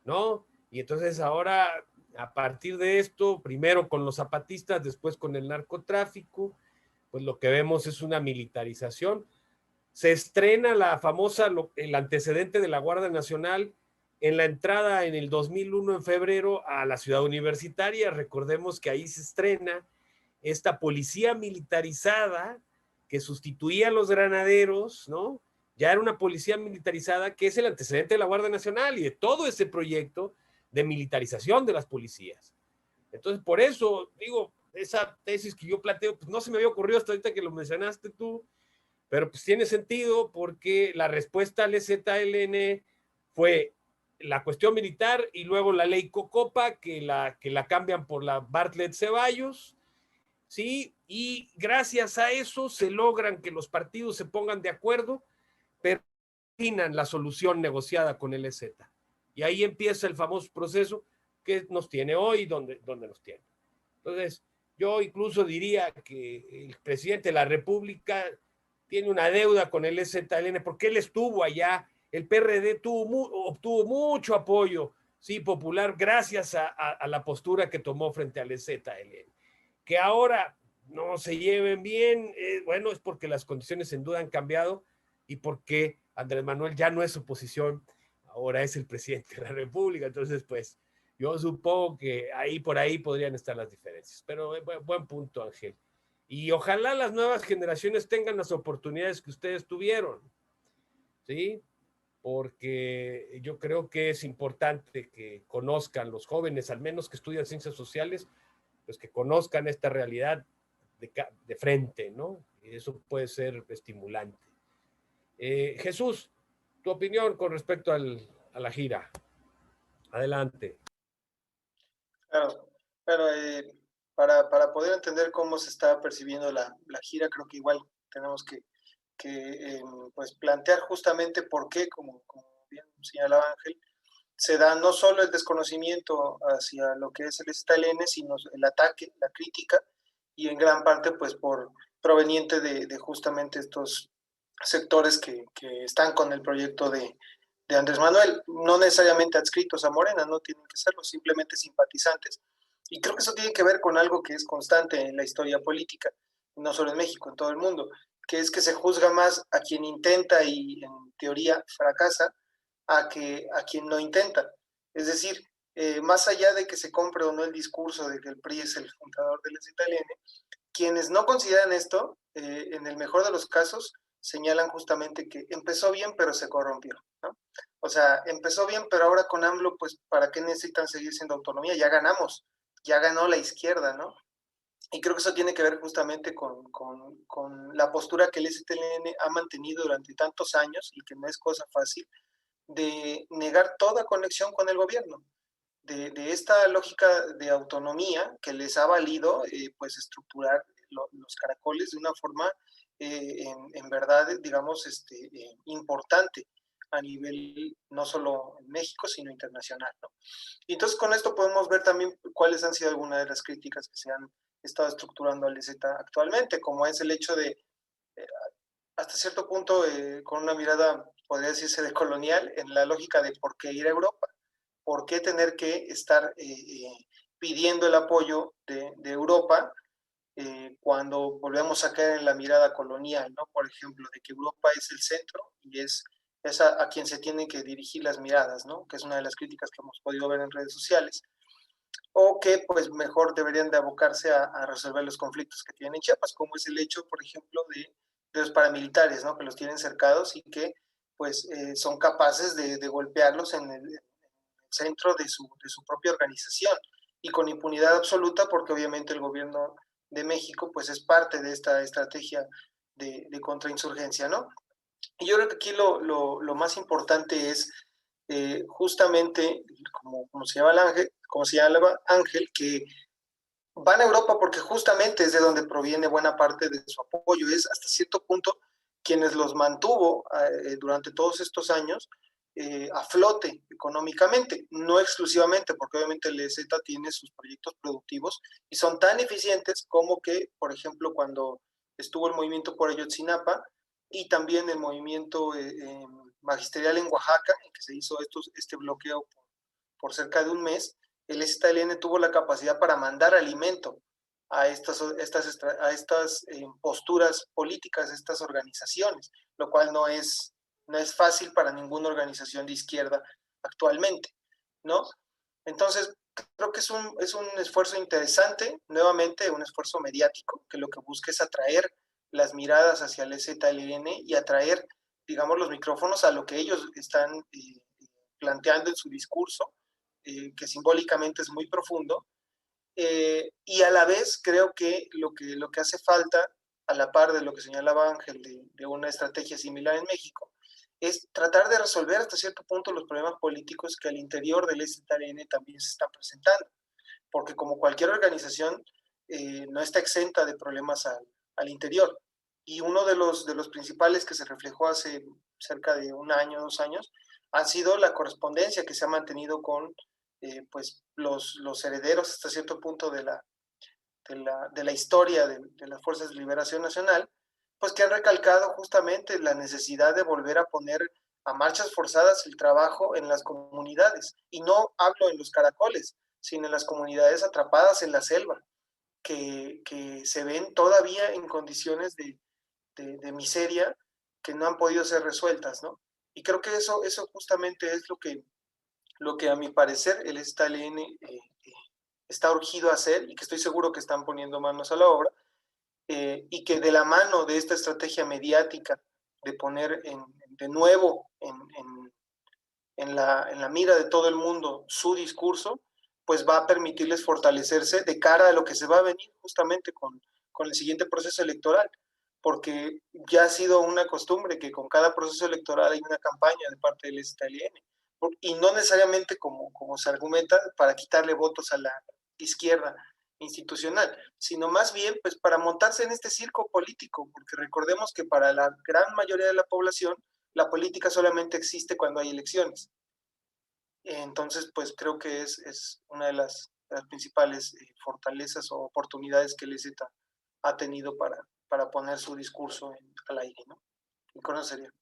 A: ¿no? Y entonces ahora, a partir de esto, primero con los zapatistas, después con el narcotráfico, pues lo que vemos es una militarización. Se estrena la famosa, el antecedente de la Guardia Nacional en la entrada en el 2001 en febrero a la ciudad universitaria. Recordemos que ahí se estrena esta policía militarizada que sustituía a los granaderos, ¿no? Ya era una policía militarizada que es el antecedente de la Guardia Nacional y de todo ese proyecto de militarización de las policías. Entonces, por eso, digo, esa tesis que yo planteo, pues no se me había ocurrido hasta ahorita que lo mencionaste tú, pero pues tiene sentido porque la respuesta al EZLN fue la cuestión militar y luego la ley Cocopa, que la cambian por la Bartlett Ceballos, ¿sí? Y gracias a eso se logran que los partidos se pongan de acuerdo, pero terminan la solución negociada con el EZ. Y ahí empieza el famoso proceso que nos tiene hoy, donde nos tiene. Entonces, yo incluso diría que el presidente de la República tiene una deuda con el EZLN porque él estuvo allá, el PRD obtuvo mucho apoyo, sí, popular, gracias a la postura que tomó frente al EZLN. Que ahora no se lleven bien, bueno, es porque las condiciones en duda han cambiado y porque Andrés Manuel ya no es oposición, ahora es el presidente de la República, entonces pues yo supongo que ahí por ahí podrían estar las diferencias, pero buen punto, Ángel. Y ojalá las nuevas generaciones tengan las oportunidades que ustedes tuvieron, ¿sí? Porque yo creo que es importante que conozcan los jóvenes, al menos que estudian ciencias sociales, pues que conozcan esta realidad de frente, ¿no? Y eso puede ser estimulante. Jesús, tu opinión con respecto a la gira. Adelante.
C: Claro, pero para poder entender cómo se está percibiendo la gira, creo que igual tenemos que pues plantear justamente por qué, como bien señalaba Ángel, se da no solo el desconocimiento hacia lo que es el EZLN, sino el ataque, la crítica, y en gran parte pues proveniente de justamente estos sectores que están con el proyecto de Andrés Manuel, no necesariamente adscritos a Morena, no tienen que serlo, simplemente simpatizantes. Y creo que eso tiene que ver con algo que es constante en la historia política, no solo en México, en todo el mundo, que es que se juzga más a quien intenta y en teoría fracasa a quien no intenta. Es decir, más allá de que se compre o no el discurso de que el PRI es el fundador del EZLN, quienes no consideran esto, en el mejor de los casos, señalan justamente que empezó bien, pero se corrompió, ¿no? O sea, empezó bien, pero ahora con AMLO, pues, ¿para qué necesitan seguir siendo autonomía? Ya ganamos, ya ganó la izquierda, ¿no? Y creo que eso tiene que ver justamente con la postura que el EZLN ha mantenido durante tantos años y que no es cosa fácil, de negar toda conexión con el gobierno. De esta lógica de autonomía que les ha valido pues estructurar los caracoles de una forma en verdad, digamos, importante a nivel no solo en México, sino internacional, ¿no? Y entonces con esto podemos ver también cuáles han sido algunas de las críticas que se han estado estructurando al EZ actualmente, como es el hecho de, hasta cierto punto, con una mirada, podría decirse, de colonial, en la lógica de por qué ir a Europa. ¿Por qué tener que estar pidiendo el apoyo de Europa cuando volvemos a caer en la mirada colonial, ¿no? Por ejemplo, de que Europa es el centro y es a quien se tienen que dirigir las miradas, ¿no? Que es una de las críticas que hemos podido ver en redes sociales. O que pues mejor deberían de abocarse a resolver los conflictos que tienen en Chiapas, como es el hecho, por ejemplo, de los paramilitares, ¿no? Que los tienen cercados y que pues son capaces de golpearlos en el centro de su propia organización y con impunidad absoluta porque obviamente el gobierno de México pues es parte de esta estrategia de contrainsurgencia, ¿no? Y yo creo que aquí lo más importante es justamente, como señalaba Ángel, que van a Europa porque justamente es de donde proviene buena parte de su apoyo, es hasta cierto punto quienes los mantuvo durante todos estos años a flote económicamente, no exclusivamente, porque obviamente el EZ tiene sus proyectos productivos y son tan eficientes como que, por ejemplo, cuando estuvo el movimiento por Ayotzinapa y también el movimiento magisterial en Oaxaca, en que se hizo este bloqueo por cerca de un mes, el EZLN tuvo la capacidad para mandar alimento a estas posturas políticas, a estas organizaciones, lo cual no es fácil para ninguna organización de izquierda actualmente, ¿no? Entonces, creo que es un esfuerzo interesante, nuevamente un esfuerzo mediático, que lo que busca es atraer las miradas hacia el EZLN y atraer, digamos, los micrófonos a lo que ellos están planteando en su discurso, que simbólicamente es muy profundo, y a la vez creo que lo que hace falta, a la par de lo que señalaba Ángel de una estrategia similar en México, es tratar de resolver hasta cierto punto los problemas políticos que al interior del EZLN también se están presentando, porque como cualquier organización no está exenta de problemas al interior. Y uno de los principales que se reflejó hace cerca de un año, 2 años, ha sido la correspondencia que se ha mantenido con pues los herederos hasta cierto punto de la historia de las Fuerzas de Liberación Nacional, pues que han recalcado justamente la necesidad de volver a poner a marchas forzadas el trabajo en las comunidades. Y no hablo en los caracoles, sino en las comunidades atrapadas en la selva, que se ven todavía en condiciones de miseria que no han podido ser resueltas, ¿no? Y creo que eso justamente es lo que a mi parecer el EZLN está urgido a hacer y que estoy seguro que están poniendo manos a la obra, y que de la mano de esta estrategia mediática de poner de nuevo en la mira de todo el mundo su discurso, pues va a permitirles fortalecerse de cara a lo que se va a venir justamente con el siguiente proceso electoral, porque ya ha sido una costumbre que con cada proceso electoral hay una campaña de parte del EZLN, y no necesariamente como se argumenta para quitarle votos a la izquierda institucional, sino más bien pues para montarse en este circo político, porque recordemos que para la gran mayoría de la población la política solamente existe cuando hay elecciones. Entonces, pues creo que es una de las principales fortalezas o oportunidades que el EZ ha tenido para poner su discurso al aire, ¿no? Y con eso sería.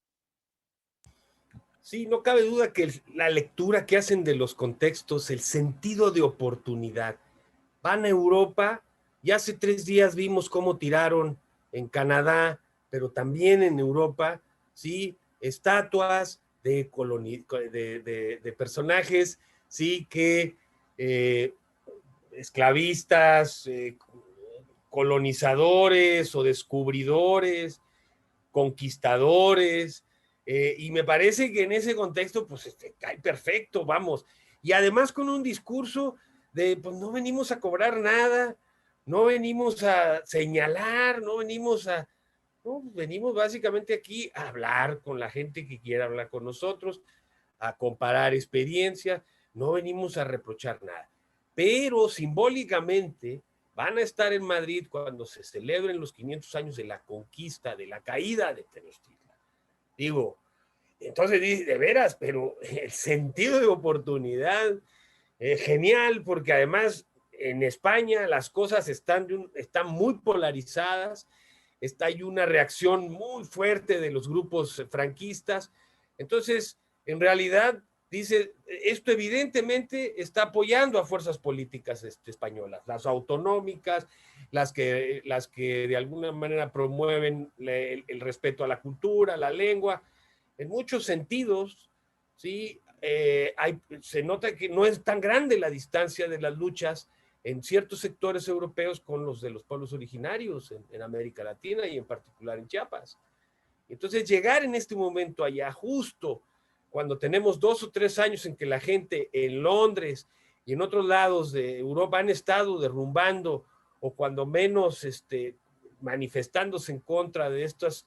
A: Sí, no cabe duda que la lectura que hacen de los contextos, el sentido de oportunidad. Van a Europa y hace 3 días vimos cómo tiraron en Canadá, pero también en Europa, ¿sí? Estatuas de personajes, ¿sí? Que esclavistas, colonizadores o descubridores, conquistadores, y me parece que en ese contexto, pues cae perfecto, vamos. Y además con un discurso de, pues no venimos a cobrar nada, no venimos a señalar, no venimos a... No, venimos básicamente aquí a hablar con la gente que quiera hablar con nosotros, a comparar experiencias, no venimos a reprochar nada. Pero simbólicamente van a estar en Madrid cuando se celebren los 500 años de la conquista, de la caída de Tenochtitlan. Digo, entonces, de veras, pero el sentido de oportunidad es genial, porque además en España las cosas están muy polarizadas, hay una reacción muy fuerte de los grupos franquistas. Entonces, en realidad, dice, esto evidentemente está apoyando a fuerzas políticas españolas, las autonómicas, las que de alguna manera promueven el respeto a la cultura, a la lengua, en muchos sentidos, ¿sí? Se nota que no es tan grande la distancia de las luchas en ciertos sectores europeos con los de los pueblos originarios en América Latina y en particular en Chiapas. Entonces, llegar en este momento allá, justo cuando tenemos 2 o 3 años en que la gente en Londres y en otros lados de Europa han estado derrumbando o cuando menos manifestándose en contra de estos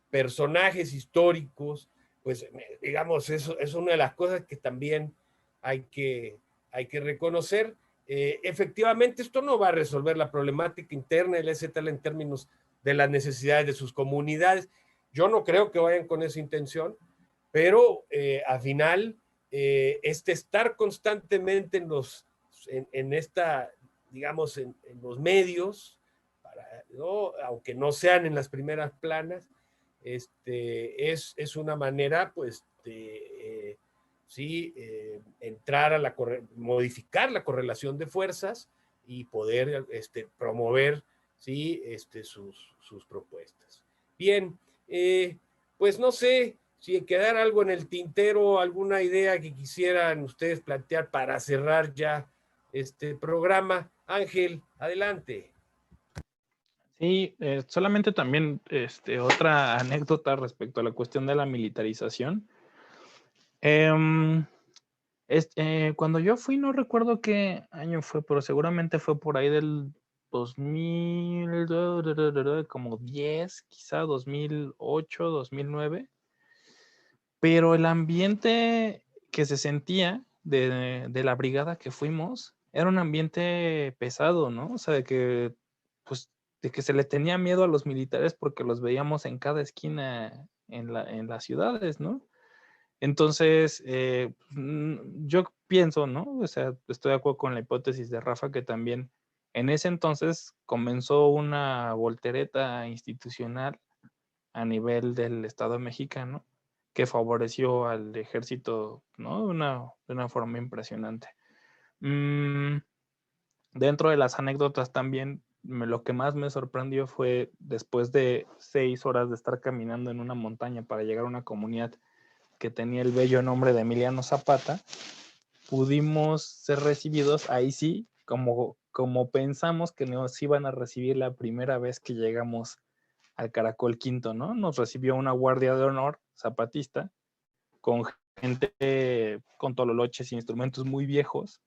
A: personajes históricos, pues digamos, eso es una de las cosas que también hay que reconocer. Efectivamente, esto no va a resolver la problemática interna del EZL en términos de las necesidades de sus comunidades. Yo no creo que vayan con esa intención, pero al final estar constantemente en esta, digamos, en los medios, ¿no? Aunque no sean en las primeras planas, es una manera, pues, de sí, entrar a modificar la correlación de fuerzas y poder promover, sí, sus propuestas. Bien, pues no sé si quedara algo en el tintero, alguna idea que quisieran ustedes plantear para cerrar ya este programa. Ángel, adelante.
B: Sí, solamente también otra anécdota respecto a la cuestión de la militarización. Cuando yo fui, no recuerdo qué año fue, pero seguramente fue por ahí del 2000, como 10, quizá 2008, 2009. Pero el ambiente que se sentía de la brigada que fuimos era un ambiente pesado, ¿no? O sea, pues, de que se le tenía miedo a los militares porque los veíamos en cada esquina en las ciudades, ¿no? Entonces, yo pienso, ¿no? O sea, estoy de acuerdo con la hipótesis de Rafa que también en ese entonces comenzó una voltereta institucional a nivel del Estado mexicano que favoreció al ejército, ¿no? De una forma impresionante. Dentro de las anécdotas también, lo que más me sorprendió fue después de 6 horas de estar caminando en una montaña para llegar a una comunidad que tenía el bello nombre de Emiliano Zapata, pudimos ser recibidos, ahí sí, como pensamos que nos iban a recibir la primera vez que llegamos al Caracol Quinto, ¿no? Nos recibió una guardia de honor zapatista con gente con tololoches e instrumentos muy viejos,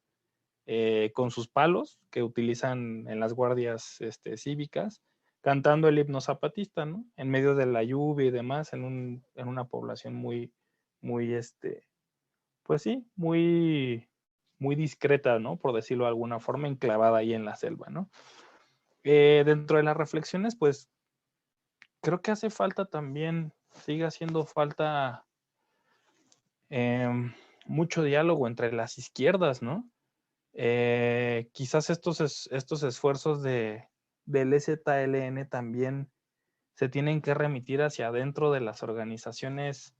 B: con sus palos que utilizan en las guardias cívicas, cantando el himno zapatista, ¿no? En medio de la lluvia y demás, en una población muy, muy, pues sí, muy, muy discreta, ¿no? Por decirlo de alguna forma, enclavada ahí en la selva, ¿no? Dentro de las reflexiones, pues, creo que hace falta también, sigue haciendo falta mucho diálogo entre las izquierdas, ¿no? Quizás estos esfuerzos del EZLN también se tienen que remitir hacia adentro de las organizaciones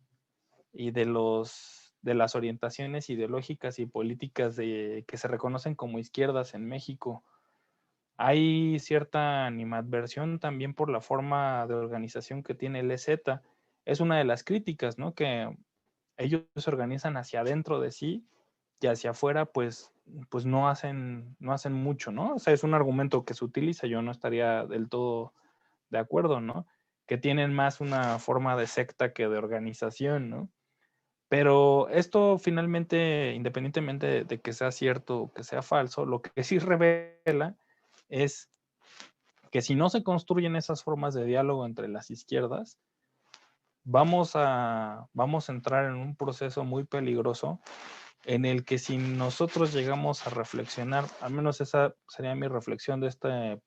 B: y de las orientaciones ideológicas y políticas que se reconocen como izquierdas en México. Hay cierta animadversión también por la forma de organización que tiene el EZ. Es una de las críticas, ¿no? Que ellos se organizan hacia adentro de sí y hacia afuera, pues no hacen mucho, ¿no? O sea, es un argumento que se utiliza, yo no estaría del todo de acuerdo, ¿no? Que tienen más una forma de secta que de organización, ¿no? Pero esto finalmente, independientemente de que sea cierto o que sea falso, lo que sí revela es que si no se construyen esas formas de diálogo entre las izquierdas, vamos a entrar en un proceso muy peligroso en el que si nosotros llegamos a reflexionar, al menos esa sería mi reflexión de este,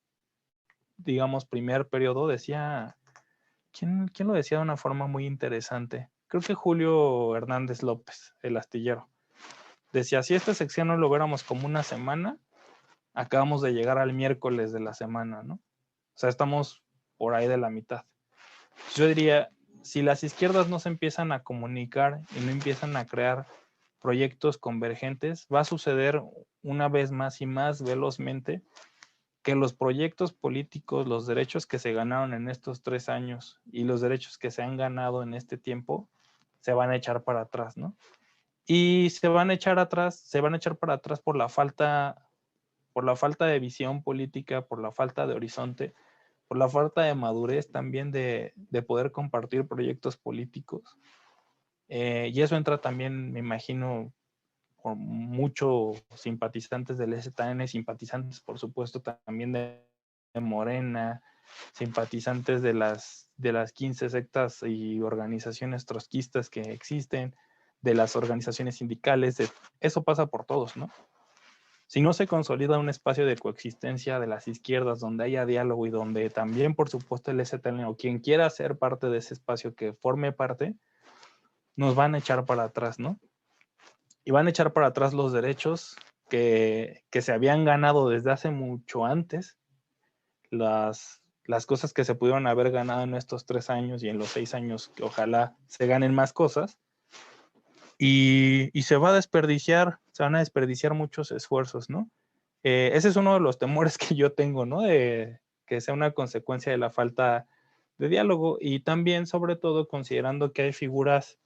B: digamos, primer periodo, decía, ¿quién lo decía de una forma muy interesante? Creo que Julio Hernández López, el astillero. Decía, si esta sección no lo viéramos como una semana, acabamos de llegar al miércoles de la semana, ¿no? O sea, estamos por ahí de la mitad. Yo diría, si las izquierdas no se empiezan a comunicar y no empiezan a crear proyectos convergentes, va a suceder una vez más y más velozmente que los proyectos políticos, los derechos que se ganaron en estos 3 años y los derechos que se han ganado en este tiempo, se van a echar para atrás, ¿no? Y se van a echar para atrás por la falta de visión política, por la falta de horizonte, por la falta de madurez también de poder compartir proyectos políticos. Y eso entra también, me imagino, por muchos simpatizantes del EZN, simpatizantes, por supuesto, también de Morena, simpatizantes de las 15 sectas y organizaciones trotskistas que existen, de las organizaciones sindicales, eso pasa por todos, ¿no? Si no se consolida un espacio de coexistencia de las izquierdas donde haya diálogo y donde también, por supuesto, el EZN o quien quiera ser parte de ese espacio que forme parte, nos van a echar para atrás, ¿no? Y van a echar para atrás los derechos que se habían ganado desde hace mucho antes, las cosas que se pudieron haber ganado en estos 3 años y en los 6 años que ojalá se ganen más cosas, y se van a desperdiciar muchos esfuerzos, ¿no? Ese es uno de los temores que yo tengo, ¿no? De que sea una consecuencia de la falta de diálogo, y también, sobre todo, considerando que hay figuras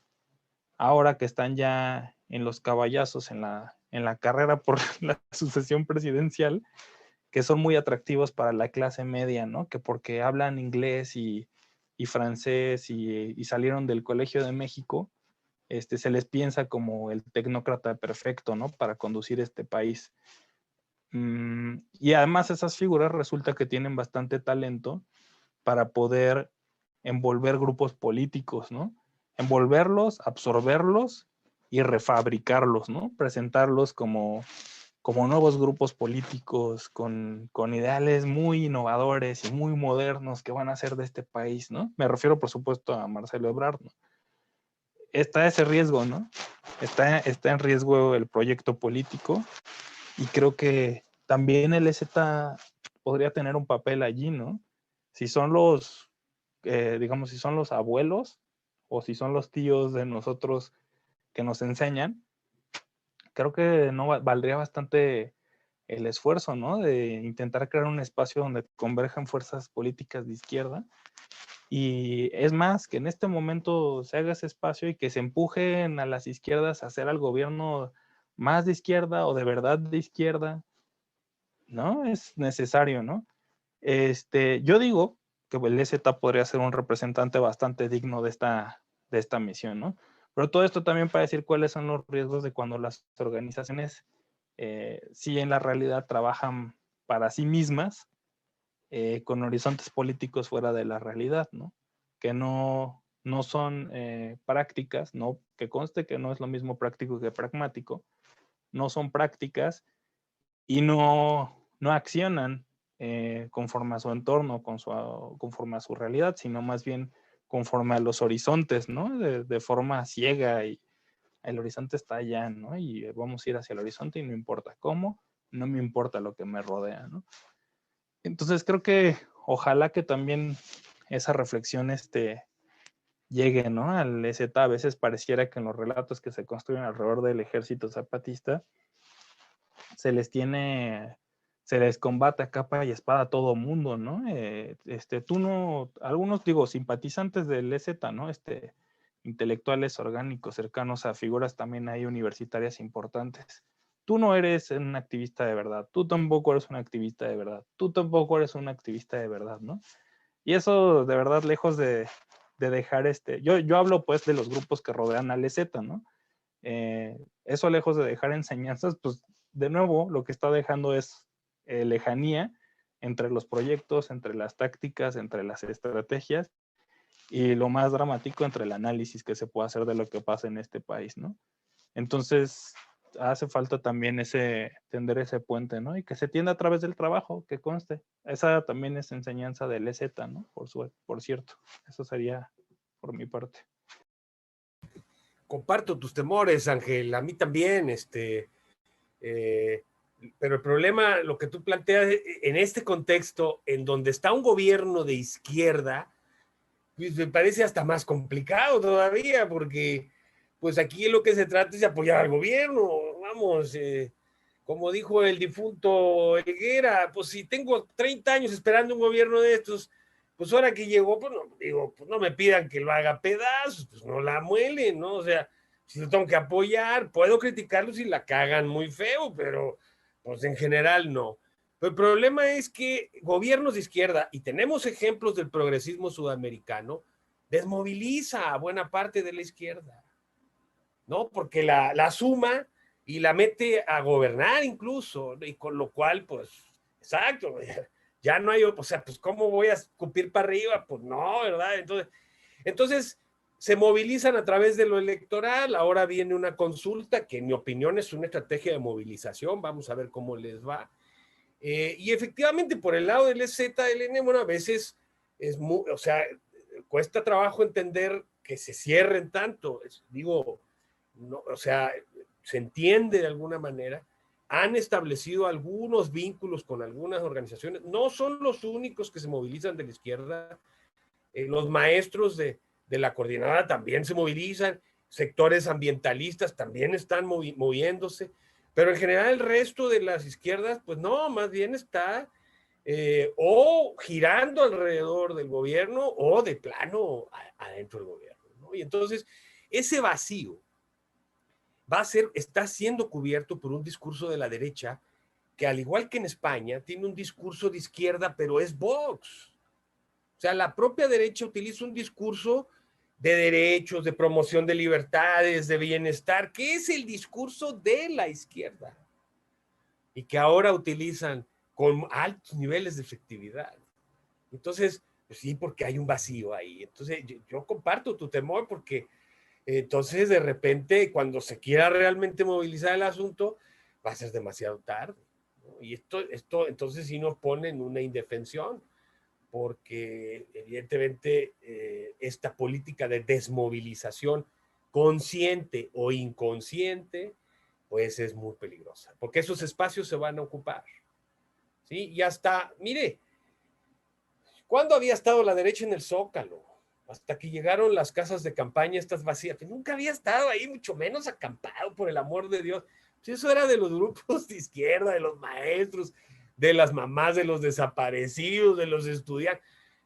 B: ahora que están ya en los caballazos en la carrera por la sucesión presidencial, que son muy atractivos para la clase media, ¿no? Que porque hablan inglés y francés y salieron del Colegio de México, se les piensa como el tecnócrata perfecto, ¿no? Para conducir este país. Y además esas figuras resulta que tienen bastante talento para poder envolver grupos políticos, ¿no? Envolverlos, absorberlos y refabricarlos, ¿no? Presentarlos como nuevos grupos políticos con ideales muy innovadores y muy modernos que van a hacer de este país, ¿no? Me refiero, por supuesto, a Marcelo Ebrard, ¿no? Está ese riesgo, ¿no? Está en riesgo el proyecto político, y creo que también el EZ podría tener un papel allí, ¿no? Si son digamos, si son los abuelos o si son los tíos de nosotros que nos enseñan, creo que no valdría bastante el esfuerzo, ¿no? De intentar crear un espacio donde converjan fuerzas políticas de izquierda. Y es más, que en este momento se haga ese espacio y que se empujen a las izquierdas a hacer al gobierno más de izquierda o de verdad de izquierda, ¿no? Es necesario, ¿no? Yo digo que el EZ podría ser un representante bastante digno de esta misión, ¿no? Pero todo esto también para decir cuáles son los riesgos de cuando las organizaciones sí en la realidad trabajan para sí mismas, con horizontes políticos fuera de la realidad, ¿no? Que no son prácticas, ¿no? Que conste que no es lo mismo práctico que pragmático, no son prácticas y no accionan conforme a su entorno, conforme a su realidad, sino más bien conforme a los horizontes, ¿no? De forma ciega, y el horizonte está allá, ¿no? Y vamos a ir hacia el horizonte y no importa cómo, no me importa lo que me rodea, ¿no? Entonces creo que ojalá que también esa reflexión llegue, ¿no? Al EZ. A veces pareciera que en los relatos que se construyen alrededor del ejército zapatista se les combate a capa y espada a todo mundo, ¿no? Algunos, digo, simpatizantes del EZ, ¿no? Intelectuales orgánicos cercanos a figuras también hay universitarias importantes. Tú no eres un activista de verdad, tú tampoco eres un activista de verdad, tú tampoco eres un activista de verdad, ¿no? Y eso, de verdad, lejos de dejar yo hablo pues de los grupos que rodean al EZ, ¿no? Eso lejos de dejar enseñanzas, pues de nuevo lo que está dejando es lejanía entre los proyectos, entre las tácticas, entre las estrategias, y lo más dramático, entre el análisis que se puede hacer de lo que pasa en este país, ¿no? Entonces hace falta también tender ese puente, ¿no? Y que se tienda a través del trabajo, que conste. Esa también es enseñanza del EZ, ¿no? Por cierto. Eso sería por mi parte.
A: Comparto tus temores, Ángel, a mí también, pero el problema, lo que tú planteas en este contexto, en donde está un gobierno de izquierda, pues me parece hasta más complicado todavía, porque pues aquí lo que se trata es de apoyar al gobierno, vamos, como dijo el difunto Helguera, pues si tengo 30 años esperando un gobierno de estos, pues ahora que llegó, pues no, digo, pues no me pidan que lo haga pedazos, pues no la muelen, ¿no? O sea, si lo tengo que apoyar, puedo criticarlo si la cagan muy feo, pero pues en general no. Pero el problema es que gobiernos de izquierda, y tenemos ejemplos del progresismo sudamericano, desmoviliza a buena parte de la izquierda, ¿no? Porque la suma y la mete a gobernar incluso, y con lo cual, pues, exacto, ya no hay, o sea, pues, ¿cómo voy a escupir para arriba? Pues no, ¿verdad? Entonces se movilizan a través de lo electoral, ahora viene una consulta que en mi opinión es una estrategia de movilización, vamos a ver cómo les va. Y efectivamente, por el lado del ZLN, bueno, a veces es muy, o sea, cuesta trabajo entender que se cierren tanto. Digo, no, o sea, se entiende de alguna manera. Han establecido algunos vínculos con algunas organizaciones. No son los únicos que se movilizan de la izquierda. Los maestros de la coordinadora también se movilizan. Sectores ambientalistas también están moviéndose. Pero en general el resto de las izquierdas, pues no, más bien está o girando alrededor del gobierno o de plano adentro del gobierno, ¿no? Y entonces ese vacío está siendo cubierto por un discurso de la derecha que, al igual que en España, tiene un discurso de izquierda, pero es Vox. O sea, la propia derecha utiliza un discurso de derechos, de promoción de libertades, de bienestar, que es el discurso de la izquierda y que ahora utilizan con altos niveles de efectividad. Entonces, pues sí, porque hay un vacío ahí. Entonces, yo comparto tu temor porque entonces de repente cuando se quiera realmente movilizar el asunto, va a ser demasiado tarde, ¿no? Y esto entonces sí nos pone en una indefensión, porque evidentemente esta política de desmovilización consciente o inconsciente, pues es muy peligrosa, porque esos espacios se van a ocupar, ¿sí? Y hasta, mire, ¿cuándo había estado la derecha en el Zócalo? Hasta que llegaron las casas de campaña estas vacías, que nunca había estado ahí, mucho menos acampado, por el amor de Dios. Pues eso era de los grupos de izquierda, de los maestros, de las mamás de los desaparecidos, de los estudiantes.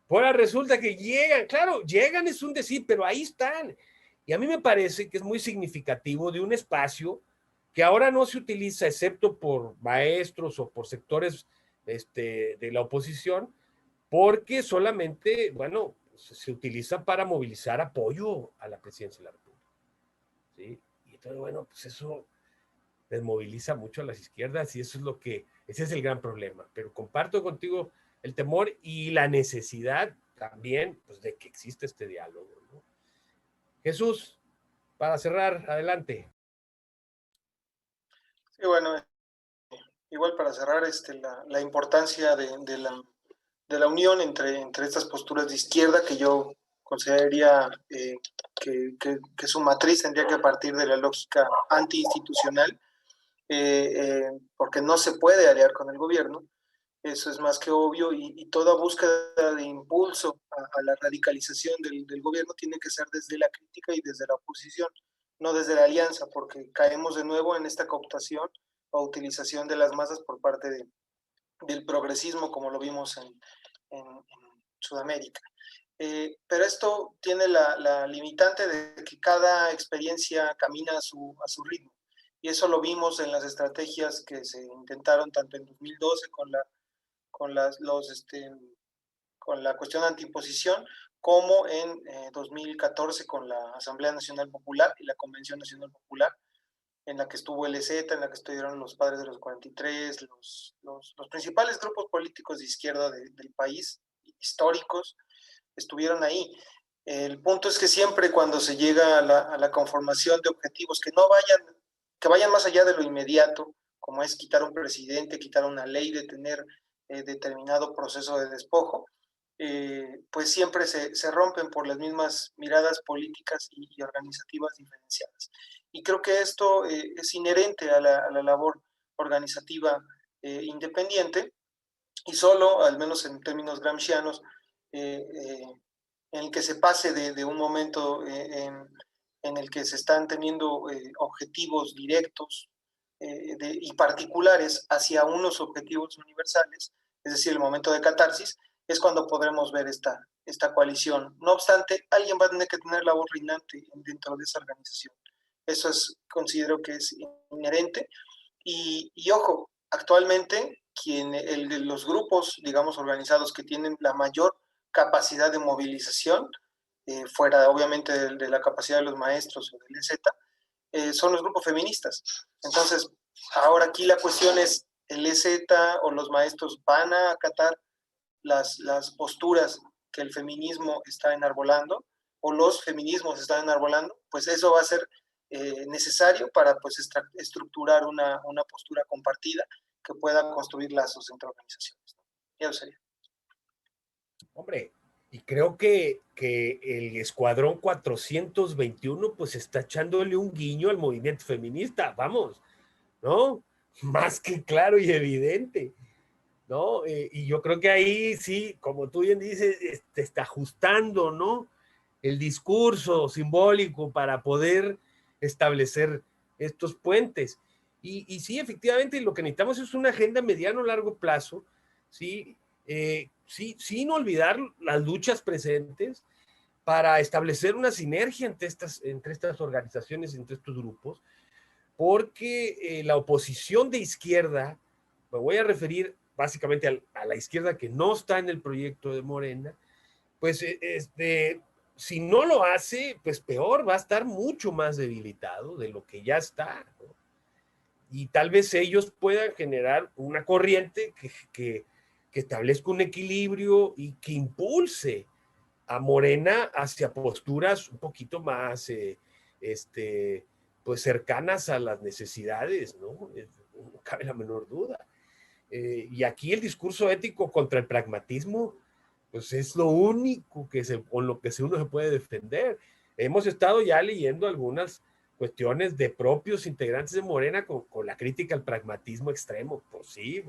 A: Ahora resulta que llegan, claro, llegan es un decir, pero ahí están. Y a mí me parece que es muy significativo de un espacio que ahora no se utiliza excepto por maestros o por sectores de la oposición, porque solamente, bueno, se utiliza para movilizar apoyo a la presidencia de la República, ¿sí? Y entonces, bueno, pues eso desmoviliza mucho a las izquierdas y eso es ese es el gran problema. Pero comparto contigo el temor y la necesidad también, pues, de que exista este diálogo, ¿no? Jesús, para cerrar, adelante.
C: Sí, bueno, igual para cerrar, la importancia de la unión entre estas posturas de izquierda, que yo consideraría que su matriz tendría que partir de la lógica antiinstitucional, porque no se puede aliar con el gobierno, eso es más que obvio, y toda búsqueda de impulso a la radicalización del gobierno tiene que ser desde la crítica y desde la oposición, no desde la alianza, porque caemos de nuevo en esta cooptación o utilización de las masas por parte del progresismo, como lo vimos en Sudamérica. Pero esto tiene la limitante de que cada experiencia camina a su ritmo. Y eso lo vimos en las estrategias que se intentaron tanto en 2012 con la cuestión de antiimposición, como en 2014 con la Asamblea Nacional Popular y la Convención Nacional Popular, en la que estuvo el EZ, en la que estuvieron los padres de los 43, los principales grupos políticos de izquierda del país, históricos, estuvieron ahí. El punto es que siempre cuando se llega a la conformación de objetivos que vayan más allá de lo inmediato, como es quitar un presidente, quitar una ley, detener determinado proceso de despojo, pues siempre se rompen por las mismas miradas políticas y organizativas diferenciadas. Y creo que esto es inherente a la labor organizativa independiente, y solo, al menos en términos gramscianos, en el que se pase de un momento en el que se están teniendo objetivos directos y particulares hacia unos objetivos universales, es decir, el momento de catarsis, es cuando podremos ver esta coalición. No obstante, alguien va a tener que tener la voz reinante dentro de esa organización. Eso considero que es inherente. Y ojo, actualmente los grupos, digamos, organizados que tienen la mayor capacidad de movilización, fuera obviamente de la capacidad de los maestros o del EZ, son los grupos feministas. Entonces, ahora aquí la cuestión es, ¿el EZ o los maestros van a acatar las posturas que el feminismo está enarbolando, o los feminismos están enarbolando? Pues eso va a ser necesario para, pues, estructurar una postura compartida que pueda construir lazos entre organizaciones. Ya lo sería.
A: Hombre, Y creo que el Escuadrón 421 pues está echándole un guiño al movimiento feminista, vamos, ¿no? Más que claro y evidente, ¿no? Y yo creo que ahí sí, como tú bien dices, está ajustando, ¿no? El discurso simbólico para poder establecer estos puentes. Y sí, efectivamente, lo que necesitamos es una agenda mediano largo plazo, ¿sí? Sí, sin olvidar las luchas presentes para establecer una sinergia entre estas organizaciones, entre estos grupos, porque la oposición de izquierda, me voy a referir básicamente a la izquierda que no está en el proyecto de Morena, pues si no lo hace, pues peor, va a estar mucho más debilitado de lo que ya está, ¿no? Y tal vez ellos puedan generar una corriente que establezca un equilibrio y que impulse a Morena hacia posturas un poquito más pues cercanas a las necesidades, ¿no? No cabe la menor duda. Y aquí el discurso ético contra el pragmatismo, pues es lo único con lo que uno se puede defender. Hemos estado ya leyendo algunas cuestiones de propios integrantes de Morena con la crítica al pragmatismo extremo, pues sí.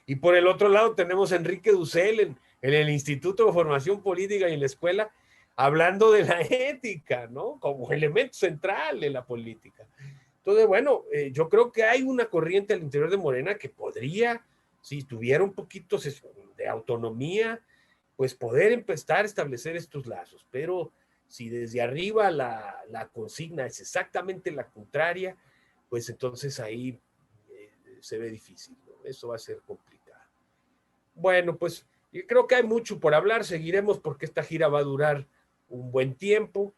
A: Y por el otro lado tenemos a Enrique Dussel en el Instituto de Formación Política y en la escuela, hablando de la ética, ¿no? Como elemento central de la política. Entonces, bueno, yo creo que hay una corriente al interior de Morena que podría, si tuviera un poquito de autonomía, pues poder empezar a establecer estos lazos. Pero si desde arriba la consigna es exactamente la contraria, pues entonces ahí se ve difícil, ¿no? Eso va a ser complicado. Bueno, pues yo creo que hay mucho por hablar, seguiremos porque esta gira va a durar un buen tiempo.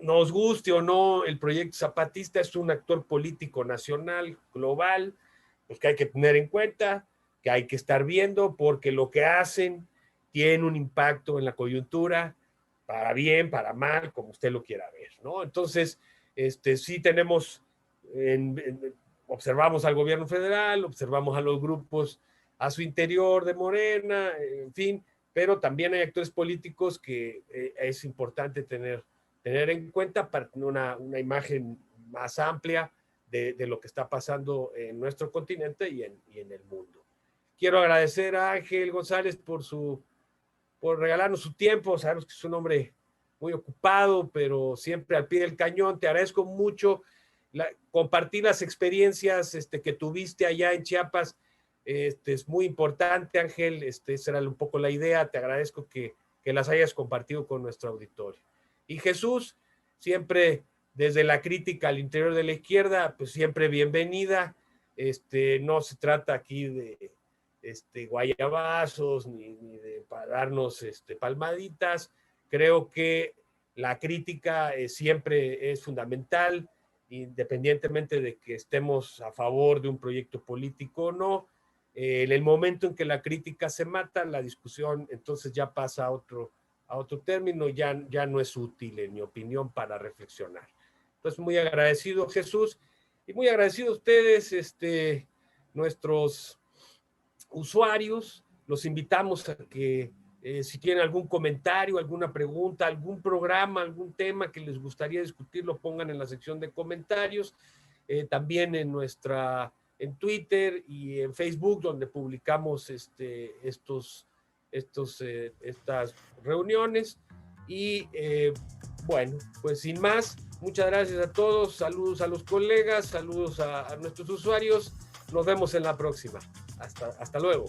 A: Nos guste o no, el proyecto zapatista es un actor político nacional, global, pues que hay que tener en cuenta, que hay que estar viendo, porque lo que hacen tiene un impacto en la coyuntura, para bien, para mal, como usted lo quiera ver, ¿no? Entonces, sí tenemos, observamos al gobierno federal, observamos a los grupos a su interior de Morena, en fin, pero también hay actores políticos que es importante tener en cuenta para tener una imagen más amplia de lo que está pasando en nuestro continente y en el mundo. Quiero agradecer a Ángel González por regalarnos su tiempo. Sabemos que es un hombre muy ocupado, pero siempre al pie del cañón. Te agradezco mucho compartir las experiencias que tuviste allá en Chiapas. Es muy importante, Ángel. Esa era un poco la idea. Te agradezco que las hayas compartido con nuestro auditorio. Y Jesús, siempre desde la crítica al interior de la izquierda, pues siempre bienvenida. No se trata aquí de guayabazos ni de darnos palmaditas. Creo que la crítica siempre es fundamental, independientemente de que estemos a favor de un proyecto político o no. En el momento en que la crítica se mata, la discusión entonces ya pasa a otro término, ya no es útil, en mi opinión, para reflexionar. Entonces, muy agradecido, Jesús, y muy agradecido a ustedes, nuestros usuarios. Los invitamos a que si tienen algún comentario, alguna pregunta, algún programa, algún tema que les gustaría discutir, lo pongan en la sección de comentarios. También en Twitter y en Facebook, donde publicamos estas reuniones. Y bueno, pues sin más, muchas gracias a todos, saludos a los colegas, saludos a nuestros usuarios, nos vemos en la próxima. Hasta luego.